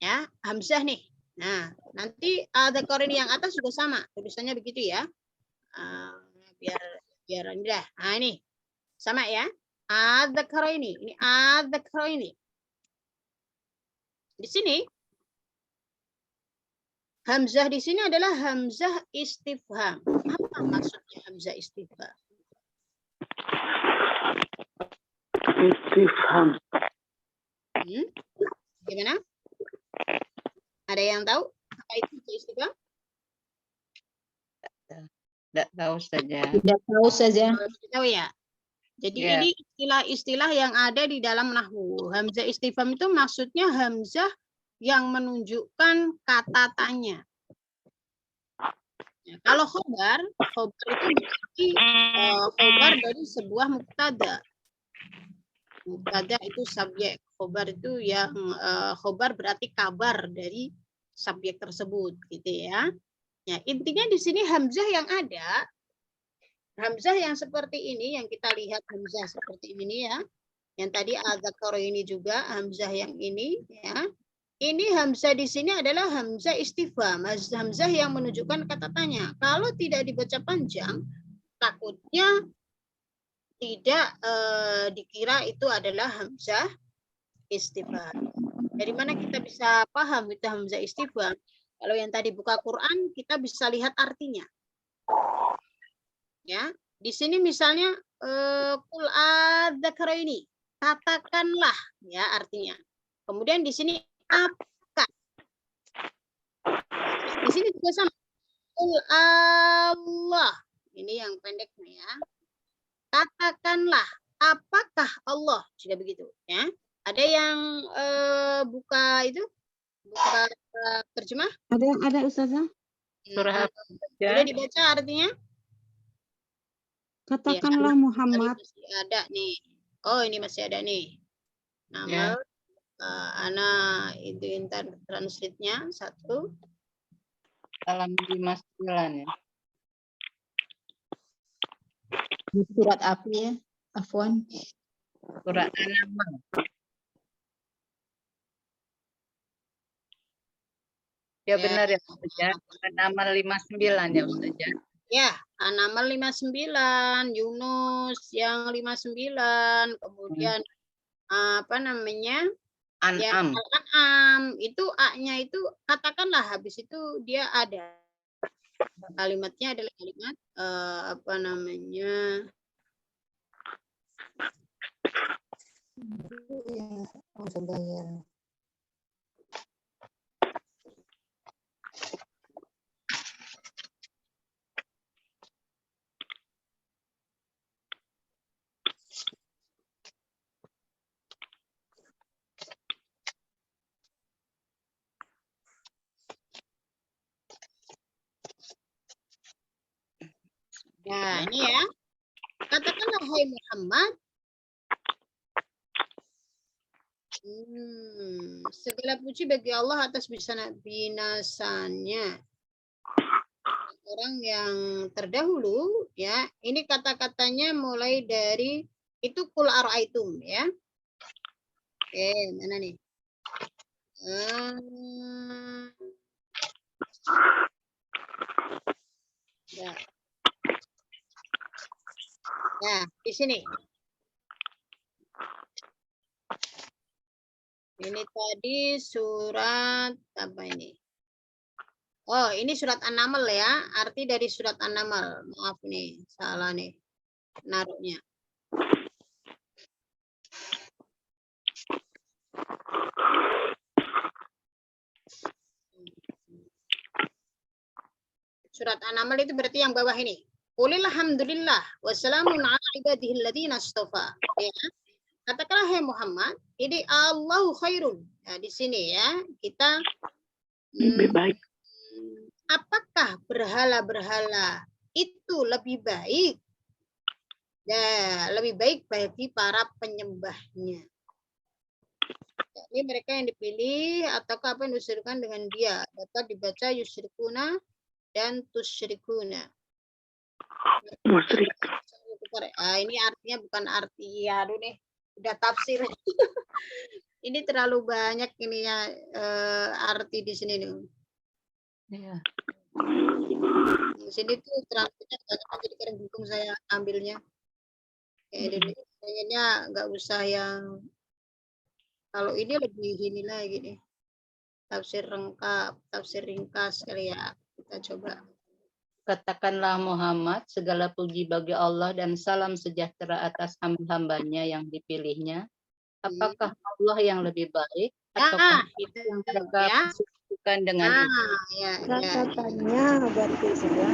Ya, hamzah nih. Nah, nanti adzakara ini yang atas juga sama. Tulisannya begitu ya. Biar ini dah. Nah, ini. Sama ya. Adzakara ini. Ini adzakara ini. Di sini Hamzah di sini adalah hamzah istifham. Apa maksudnya hamzah istifham? Istifham. Gimana? Ada yang tahu apa itu hamzah istifham? Tidak tahu saja. Tidak tahu saja. Tahu ya. Jadi Ya. ini istilah-istilah yang ada di dalam nahwu. Hamzah istifham itu maksudnya hamzah yang menunjukkan kata tanya. Ya, kalau khobar itu berarti khobar dari sebuah mubtada. Mubtada itu subjek. Khobar itu yang khobar berarti kabar dari subjek tersebut, gitu ya. Ya, intinya di sini hamzah yang ada, hamzah yang seperti ini, yang kita lihat hamzah seperti ini ya. Yang tadi al-dzakar ini juga hamzah yang ini ya. Ini hamzah di sini adalah hamzah istifham, hamzah yang menunjukkan kata tanya. Kalau tidak dibaca panjang, takutnya tidak dikira itu adalah hamzah istifham. Dari mana kita bisa paham itu hamzah istifham? Kalau yang tadi buka Quran, kita bisa lihat artinya. Ya, di sini misalnya qul adzakaraini, katakanlah ya artinya. Kemudian di sini apakah? Di sini juga sama. Qul Allah. Ini yang pendeknya ya. Katakanlah, apakah Allah? Sudah begitu ya. Ada yang buka itu? Buka terjemah? Ada Ustazah? Surah apa saja? Boleh dibaca artinya? Katakanlah Ya, Muhammad. masih ada nih. Oh, ini masih ada nih. Nama Ana itu translate-nya 1. Salam 59 ya. Surat apa ya? Afwan. Surat An-Naml. Ya benar ya Ustazah. An-Naml 59 ya Ustazah. Ya, An-Naml 59, Yunus yang 59, kemudian apa namanya? An'am. Ya, Al-An'am itu A-nya itu katakanlah habis itu dia ada. Kalimatnya adalah kalimat apa namanya? Nah, ini ya. Katakanlah hai Muhammad. Segala puji bagi Allah atas binasanya orang yang terdahulu ya. Ini kata-katanya mulai dari itu qul ara'aitum ya. Oke, mana nih? Ya. Nah, di sini. Ini tadi surat apa ini? Oh, ini surat An-Naml ya. Arti dari surat An-Naml. Maaf nih, salah nih naruhnya. Surat An-Naml itu berarti yang bawah ini. Qulil hamdulillah wassalamun ala ibadihil ladzina astafa. Ya. Katakanlah hai Muhammad, ini Allahu khairun. Nah, di sini ya, kita Lebih baik. Apakah berhala-berhala itu lebih baik? Ya, lebih baik bagi para penyembahnya. Ini mereka yang dipilih ataukah apa yang diusulkan dengan dia. Dapat dibaca yusyrikuna dan tusyrikuna. Musyrik. Ini artinya bukan arti aduh nih, udah tafsir. Ini terlalu banyak ininya arti di sini nih. Iya. Di sini tuh translate-nya jadi kadang bingung saya ambilnya. Kayaknya nggak usah yang kalau ini lebih ini lagi nih. tafsir lengkap, tafsir ringkas kali ya. Kita coba. Katakanlah Muhammad, segala puji bagi Allah dan salam sejahtera atas hamba-hambanya yang dipilihnya. Apakah Allah yang lebih baik ataukah itu yang mereka ya. persekutukan dengan itu? Ya, Katakannya berarti sudah.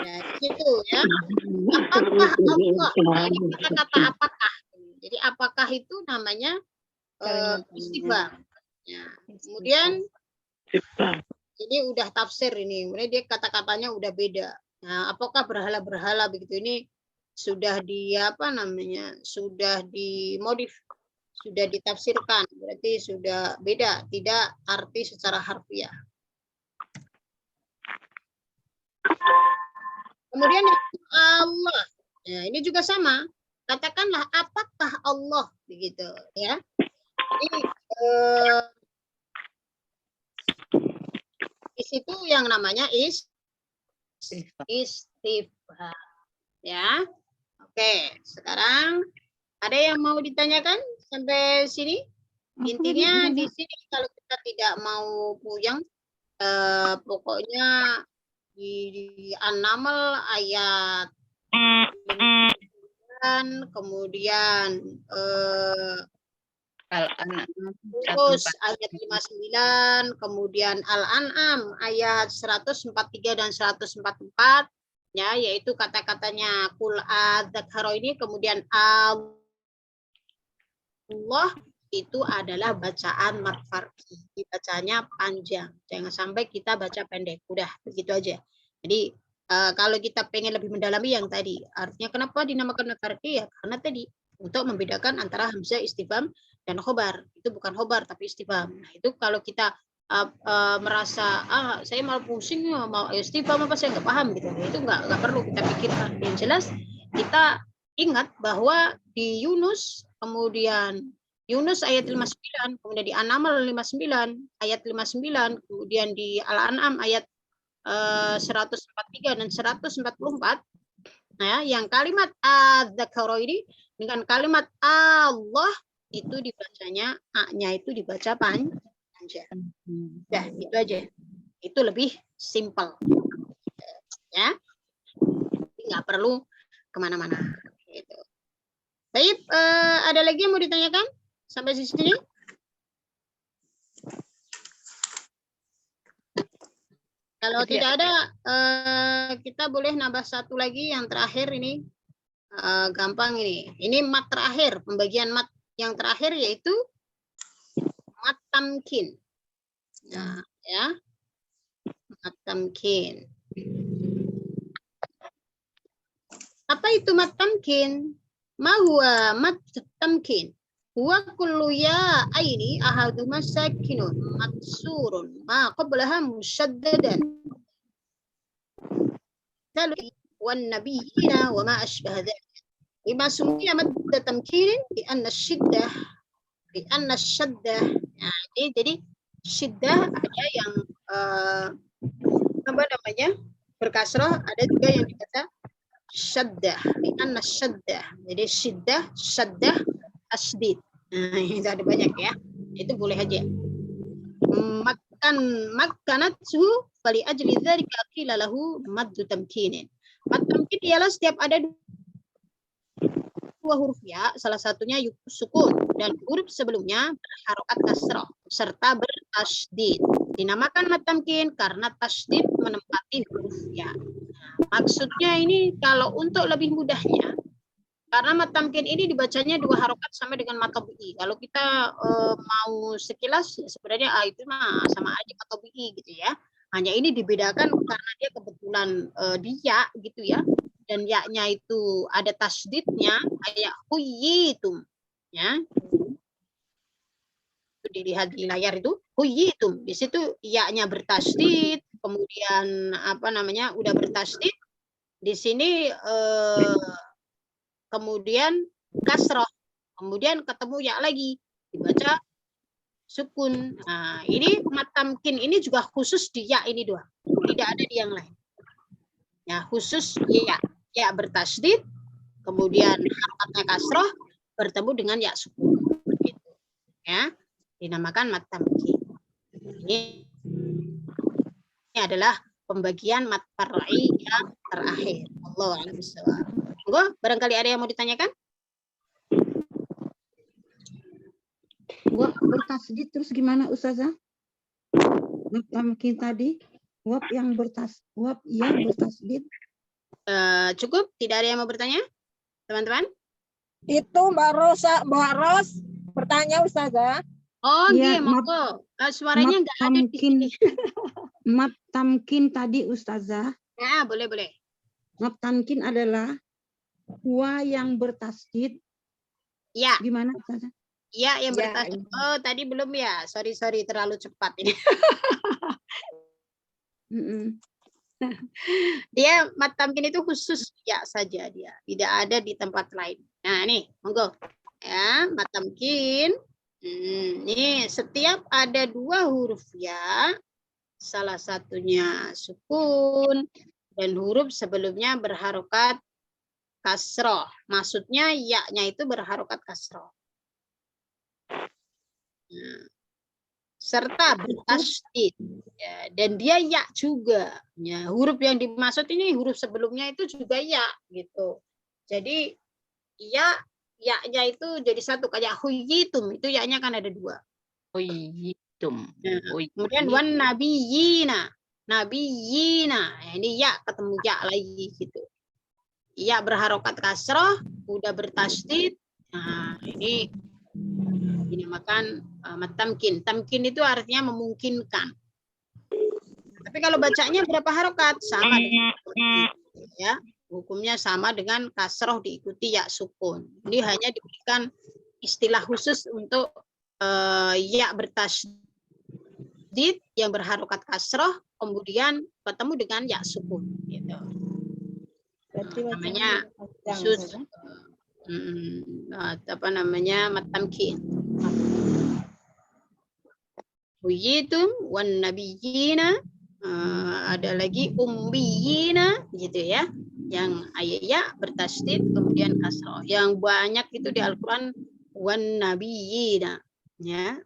Ya, itu ya. Apakah Allah? Ini kata-kata apakah. Jadi apakah itu namanya istifham. Ya. Kemudian ini udah tafsir ini. Kemudian dia kata-katanya udah beda. Nah, apakah berhala-berhala begitu ini sudah sudah dimodif, sudah ditafsirkan, berarti sudah beda, tidak arti secara harfiah. Kemudian Allah, ya, ini juga sama. Katakanlah apakah Allah begitu ya. Jadi di situ yang namanya istifham ya. Oke, sekarang ada yang mau ditanyakan sampai sini? Intinya di sini kalau kita tidak mau puyeng, pokoknya di An-Naml ayat kemudian terus ayat 59, kemudian Al-An'am ayat 143 dan 144. Ya, yaitu kata-katanya kul adzakaro ini, kemudian Allah itu adalah bacaan mad far'i, dibacanya panjang, jangan sampai kita baca pendek, udah begitu aja. Jadi kalau kita pengen lebih mendalami yang tadi, artinya kenapa dinamakan mad far'i ya, karena tadi untuk membedakan antara hamzah istifham dan khobar, itu bukan khobar tapi istifham. Nah, itu kalau kita merasa saya malah pusing mau istifham apa saya nggak paham gitu, itu nggak perlu kita pikirkan. Yang jelas kita ingat bahwa di Yunus, kemudian Yunus ayat 59, kemudian di An-Naml 59 ayat 59, kemudian di Al-An'am ayat 143 dan 144. Nah, yang kalimat adzakaro ini dengan kalimat Allah itu dibacanya a-nya itu dibaca panjang. Nah, itu aja. Itu lebih simple. Ya. Nggak perlu kemana-mana. Gitu. Baik, ada lagi yang mau ditanyakan sampai di sini? Kalau tidak ada, kita boleh nambah satu lagi yang terakhir ini. Gampang ini. Ini mat terakhir, pembagian mat yang terakhir yaitu mat tamkin. Nah, ya. Mat tamkin. Apa itu mat tamkin? Ma huwa mat tamkin? Huwa kullu ya aini ahadu masakinun maksurun ma qablaha musyaddadan. Lalu wan nabiyina wa ma asbaha dzalik. Lima summiya mad tamkin bi anna syiddah nah, jadi syiddah ada yang apa namanya berkasrah, ada juga yang dikata syaddah, bi anna syaddah. Jadi syiddah, syaddah, asdid. Nah, itu ada banyak ya. Itu boleh aja. Makkanathu fali ajli dzalika qila lahu maddu tamkinin. Mad tamkin ialah setiap ada dua huruf ya, salah satunya sukun dan huruf sebelumnya berharokat kasrah serta bertasydid. Dinamakan mad tamkin karena tasydid menempati huruf ya. Maksudnya ini kalau untuk lebih mudahnya, karena mad tamkin ini dibacanya dua harokat sama dengan mad tabi'i. Kalau kita mau sekilas sebenarnya itu mah sama aja mad tabi'i gitu ya. Hanya ini dibedakan karena dia kebetulan dia gitu ya. Dan ya-nya itu ada tasydidnya, kayak huyitum ya. Itu dilihat di layar itu huyitum. Di situ ya-nya bertasydid, kemudian apa namanya udah bertasydid. Di sini kemudian kasroh, kemudian ketemu ya lagi dibaca sukun. Nah, ini mat tamkin ini juga khusus di ya ini doang, tidak ada di yang lain. Ya, khusus ya bertasydid, kemudian harokatnya kasroh bertemu dengan ya sukun. Gitu. ya, dinamakan mat tamkin. Ini adalah pembagian mat far'i yang terakhir. Allahu a'lam bishawab. Monggo, barangkali ada yang mau ditanyakan? Wap bertasdid terus gimana Ustazah? Mat tamkin tadi, wap yang bertasdid. Cukup? Tidak ada yang mau bertanya? Teman-teman? Itu Mbak Ros bertanya Ustazah. Oh, Iya, iya, monggo. Suaranya nggak ada di sini. Mat tamkin tadi Ustazah. Nah, boleh. Mat tamkin adalah wa yang bertasdid. Ya. Gimana Ustazah? Ya, yang bertasdid. Oh, tadi belum ya. Sorry, terlalu cepat ini. Dia mat tamkin itu khusus ya saja dia, tidak ada di tempat lain. Nah, nih, monggo. Ya, mat tamkin. Nih, setiap ada 2 huruf ya, salah satunya sukun dan huruf sebelumnya berharokat kasroh. Maksudnya ya-nya itu berharokat kasroh. Nah, serta bertasydid ya, dan dia ya juga ya, huruf yang dimaksud ini huruf sebelumnya itu juga ya gitu. Jadi ya-nya itu jadi satu, kayak huyitum itu ya-nya kan ada 2. Huyitum. Nah, kemudian wan nabiyina ya, ini ya ketemu ya lagi gitu. Ya berharokat kasroh, udah bertasydid. Nah, ini dinamakan mat tamkin. Tamkin itu artinya memungkinkan. Tapi kalau bacanya berapa harokat? Sama dengan ya, hukumnya sama dengan kasroh diikuti ya sukun. Ini hanya diberikan istilah khusus untuk ya bertasydid yang berharokat kasroh kemudian ketemu dengan ya sukun gitu. Namanya khusus apa namanya mat tamkin. Huyitum wan nabiyina, ada lagi ummiyina gitu ya, yang ayat bertasydid kemudian kasroh. Yang banyak itu di Al-Qur'an wan nabiyina ya.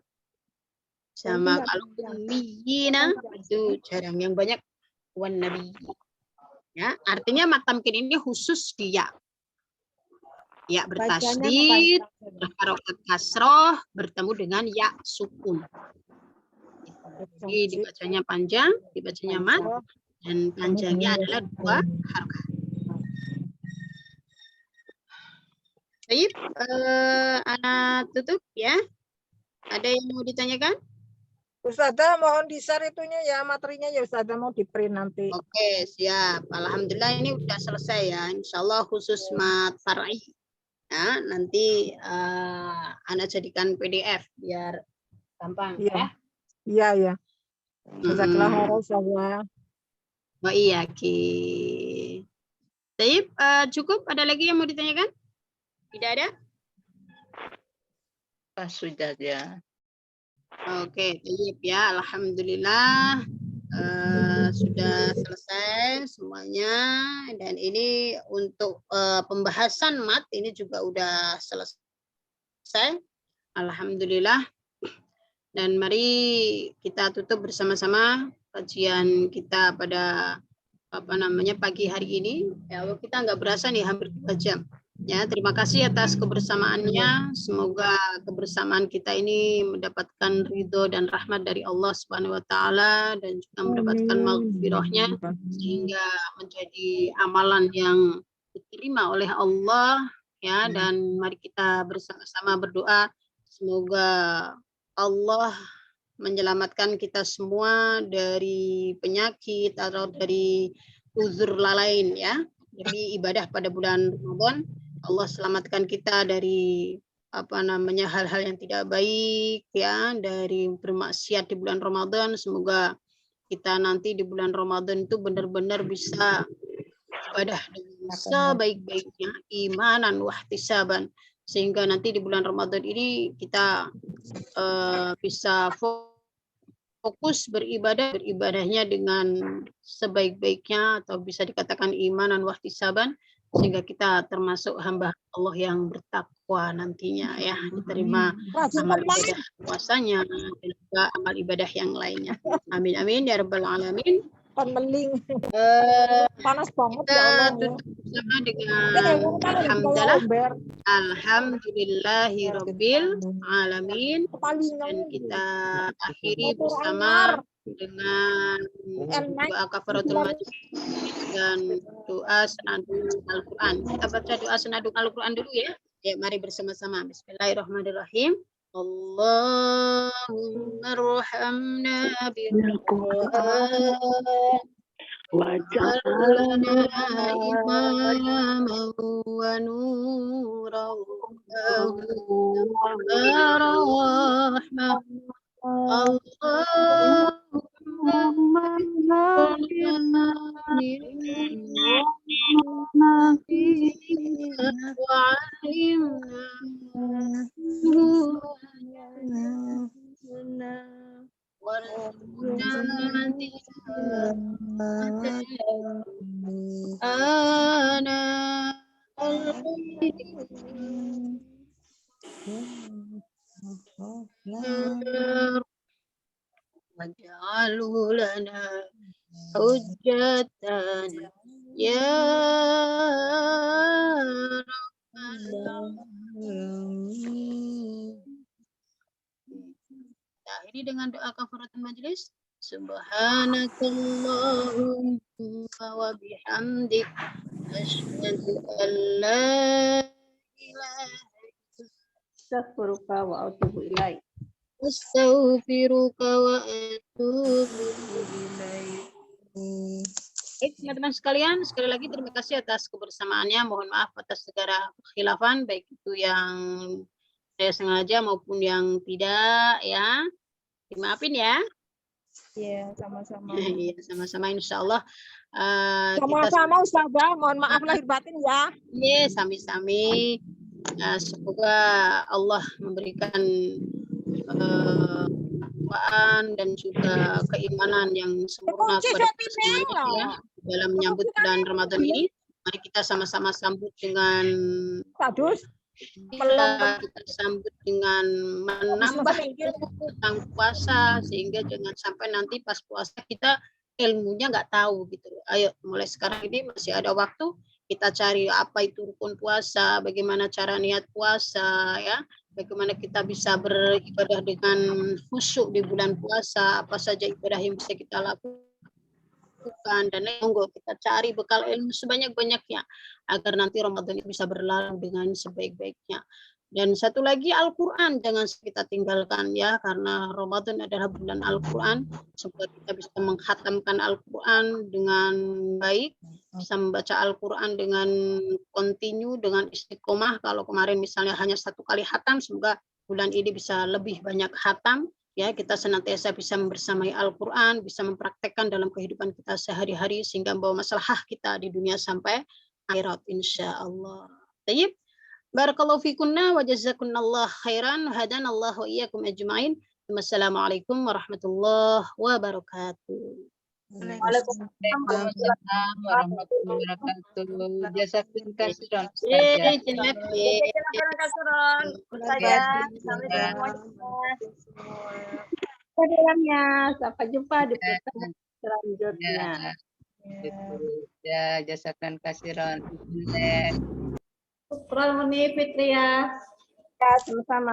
Sama kalau ummiyina itu jarang, yang banyak wan nabi. Ya, artinya mat tamkin ini khusus dia. Ya bertasydid, berharokat kasroh, bertemu dengan ya sukun. Jadi dibacanya panjang, dibacanya mat, dan panjangnya adalah 2 harokat. Baik, anak tutup ya. Ada yang mau ditanyakan? Ustazah mohon di-share itunya ya, materinya ya Ustazah, mau di-print nanti. Oke, siap. Alhamdulillah ini udah selesai ya. Insya Allah khusus mat far'i. Ya, nanti Ana jadikan PDF biar gampang ya. Iya. Jazakallah khairan Ustazah. Oh iya, Ki. Baik, cukup? Ada lagi yang mau ditanyakan? Tidak ada? Sudah ya. Oke, baik ya. Alhamdulillah sudah selesai semuanya, dan ini untuk pembahasan mat ini juga udah selesai. Alhamdulillah. Dan mari kita tutup bersama-sama kajian kita pada pagi hari ini. Ya, kita nggak berasa nih hampir 2 jam. Ya, terima kasih atas kebersamaannya. Semoga kebersamaan kita ini mendapatkan ridho dan rahmat dari Allah Subhanahu wa taala dan juga mendapatkan maghfirahnya sehingga menjadi amalan yang diterima oleh Allah ya. Dan mari kita bersama-sama berdoa semoga Allah menyelamatkan kita semua dari penyakit atau dari uzur lain ya. Jadi ibadah pada bulan Ramadan, Allah selamatkan kita dari hal-hal yang tidak baik ya, dari bermaksiat di bulan Ramadan. Semoga kita nanti di bulan Ramadan itu benar-benar bisa ibadah dengan sebaik-baiknya, imanan wahtisaban, sehingga nanti di bulan Ramadan ini kita bisa fokus beribadahnya dengan sebaik-baiknya, atau bisa dikatakan imanan wahtisaban, sehingga kita termasuk hamba Allah yang bertakwa nantinya ya, diterima amal ibadah puasanya dan juga amal ibadah yang lainnya. Amin amin ya rabbal alamin. Meling. Panas banget kita ya Allah. tutup bersama dengan alhamdulillahi rabbil alamin, dan kita akhiri bersama dengan doa kafaratul majlis dan doa senandung Al-Quran. Kita baca doa senandung Al-Quran dulu ya. Ya, mari bersama-sama. Bismillahirrahmanirrahim. Allahumma arhamna bil-Qur'an waj'alna imaman wa nuran wa rahmah. Allahumma waj'alhu lana hujjatan ya Rabbal alamin. Kita akhiri dengan doa kafaratul majlis. Subhanakallahumma wa bihamdik asyhadu an la ilaha Astaghfiruka wa atubu ilaik. Astaghfiruka wa atubu ilaik. Baik, teman-teman sekalian, sekali lagi terima kasih atas kebersamaannya. Mohon maaf atas segala kekhilafan, baik itu yang saya sengaja maupun yang tidak ya. Dimaafin ya. Iya, sama-sama. Iya, sama-sama insya Allah. Sama-sama Ustazah, mohon maaf lahir batin ya. Iya, sami-sami. Semoga Allah memberikan ketakwaan dan juga keimanan yang sempurna kepada kita semuanya ya, dalam menyambut bulan Ramadan ini. Mari kita sama-sama sambut dengan kita sambut dengan menambah tentang puasa, sehingga jangan sampai nanti pas puasa kita ilmunya nggak tahu gitu. Ayo mulai sekarang ini masih ada waktu, kita cari apa itu rukun puasa, bagaimana cara niat puasa ya, bagaimana kita bisa beribadah dengan khusyuk di bulan puasa, apa saja ibadah yang bisa kita lakukan, dan monggo kita cari bekal ilmu sebanyak-banyaknya agar nanti Ramadan itu bisa berlalu dengan sebaik-baiknya. Dan satu lagi, Al-Quran jangan kita tinggalkan ya, karena Ramadan adalah bulan Al-Quran. Semoga kita bisa menghatamkan Al-Quran dengan baik, bisa membaca Al-Quran dengan kontinu, dengan istiqomah. Kalau kemarin misalnya hanya 1 kali hatam, semoga bulan ini bisa lebih banyak hatam. Ya, kita senantiasa bisa membersamai Al-Quran, bisa mempraktekkan dalam kehidupan kita sehari-hari sehingga membawa maslahah kita di dunia sampai akhirat insya Allah. Tayyib. Barakallahu fikunna wa jazakunallah khairan, hadanallahu wa iyyakum ajma'in. Wassalamualaikum warahmatullahi wabarakatuh. Waalaikumsalam warahmatullahi wabarakatuh. Jazakum khairan. Sampai jumpa di pertemuan selanjutnya. Ya, jazakan khairan. Syukran Uni Fitria. Ya, sama-sama.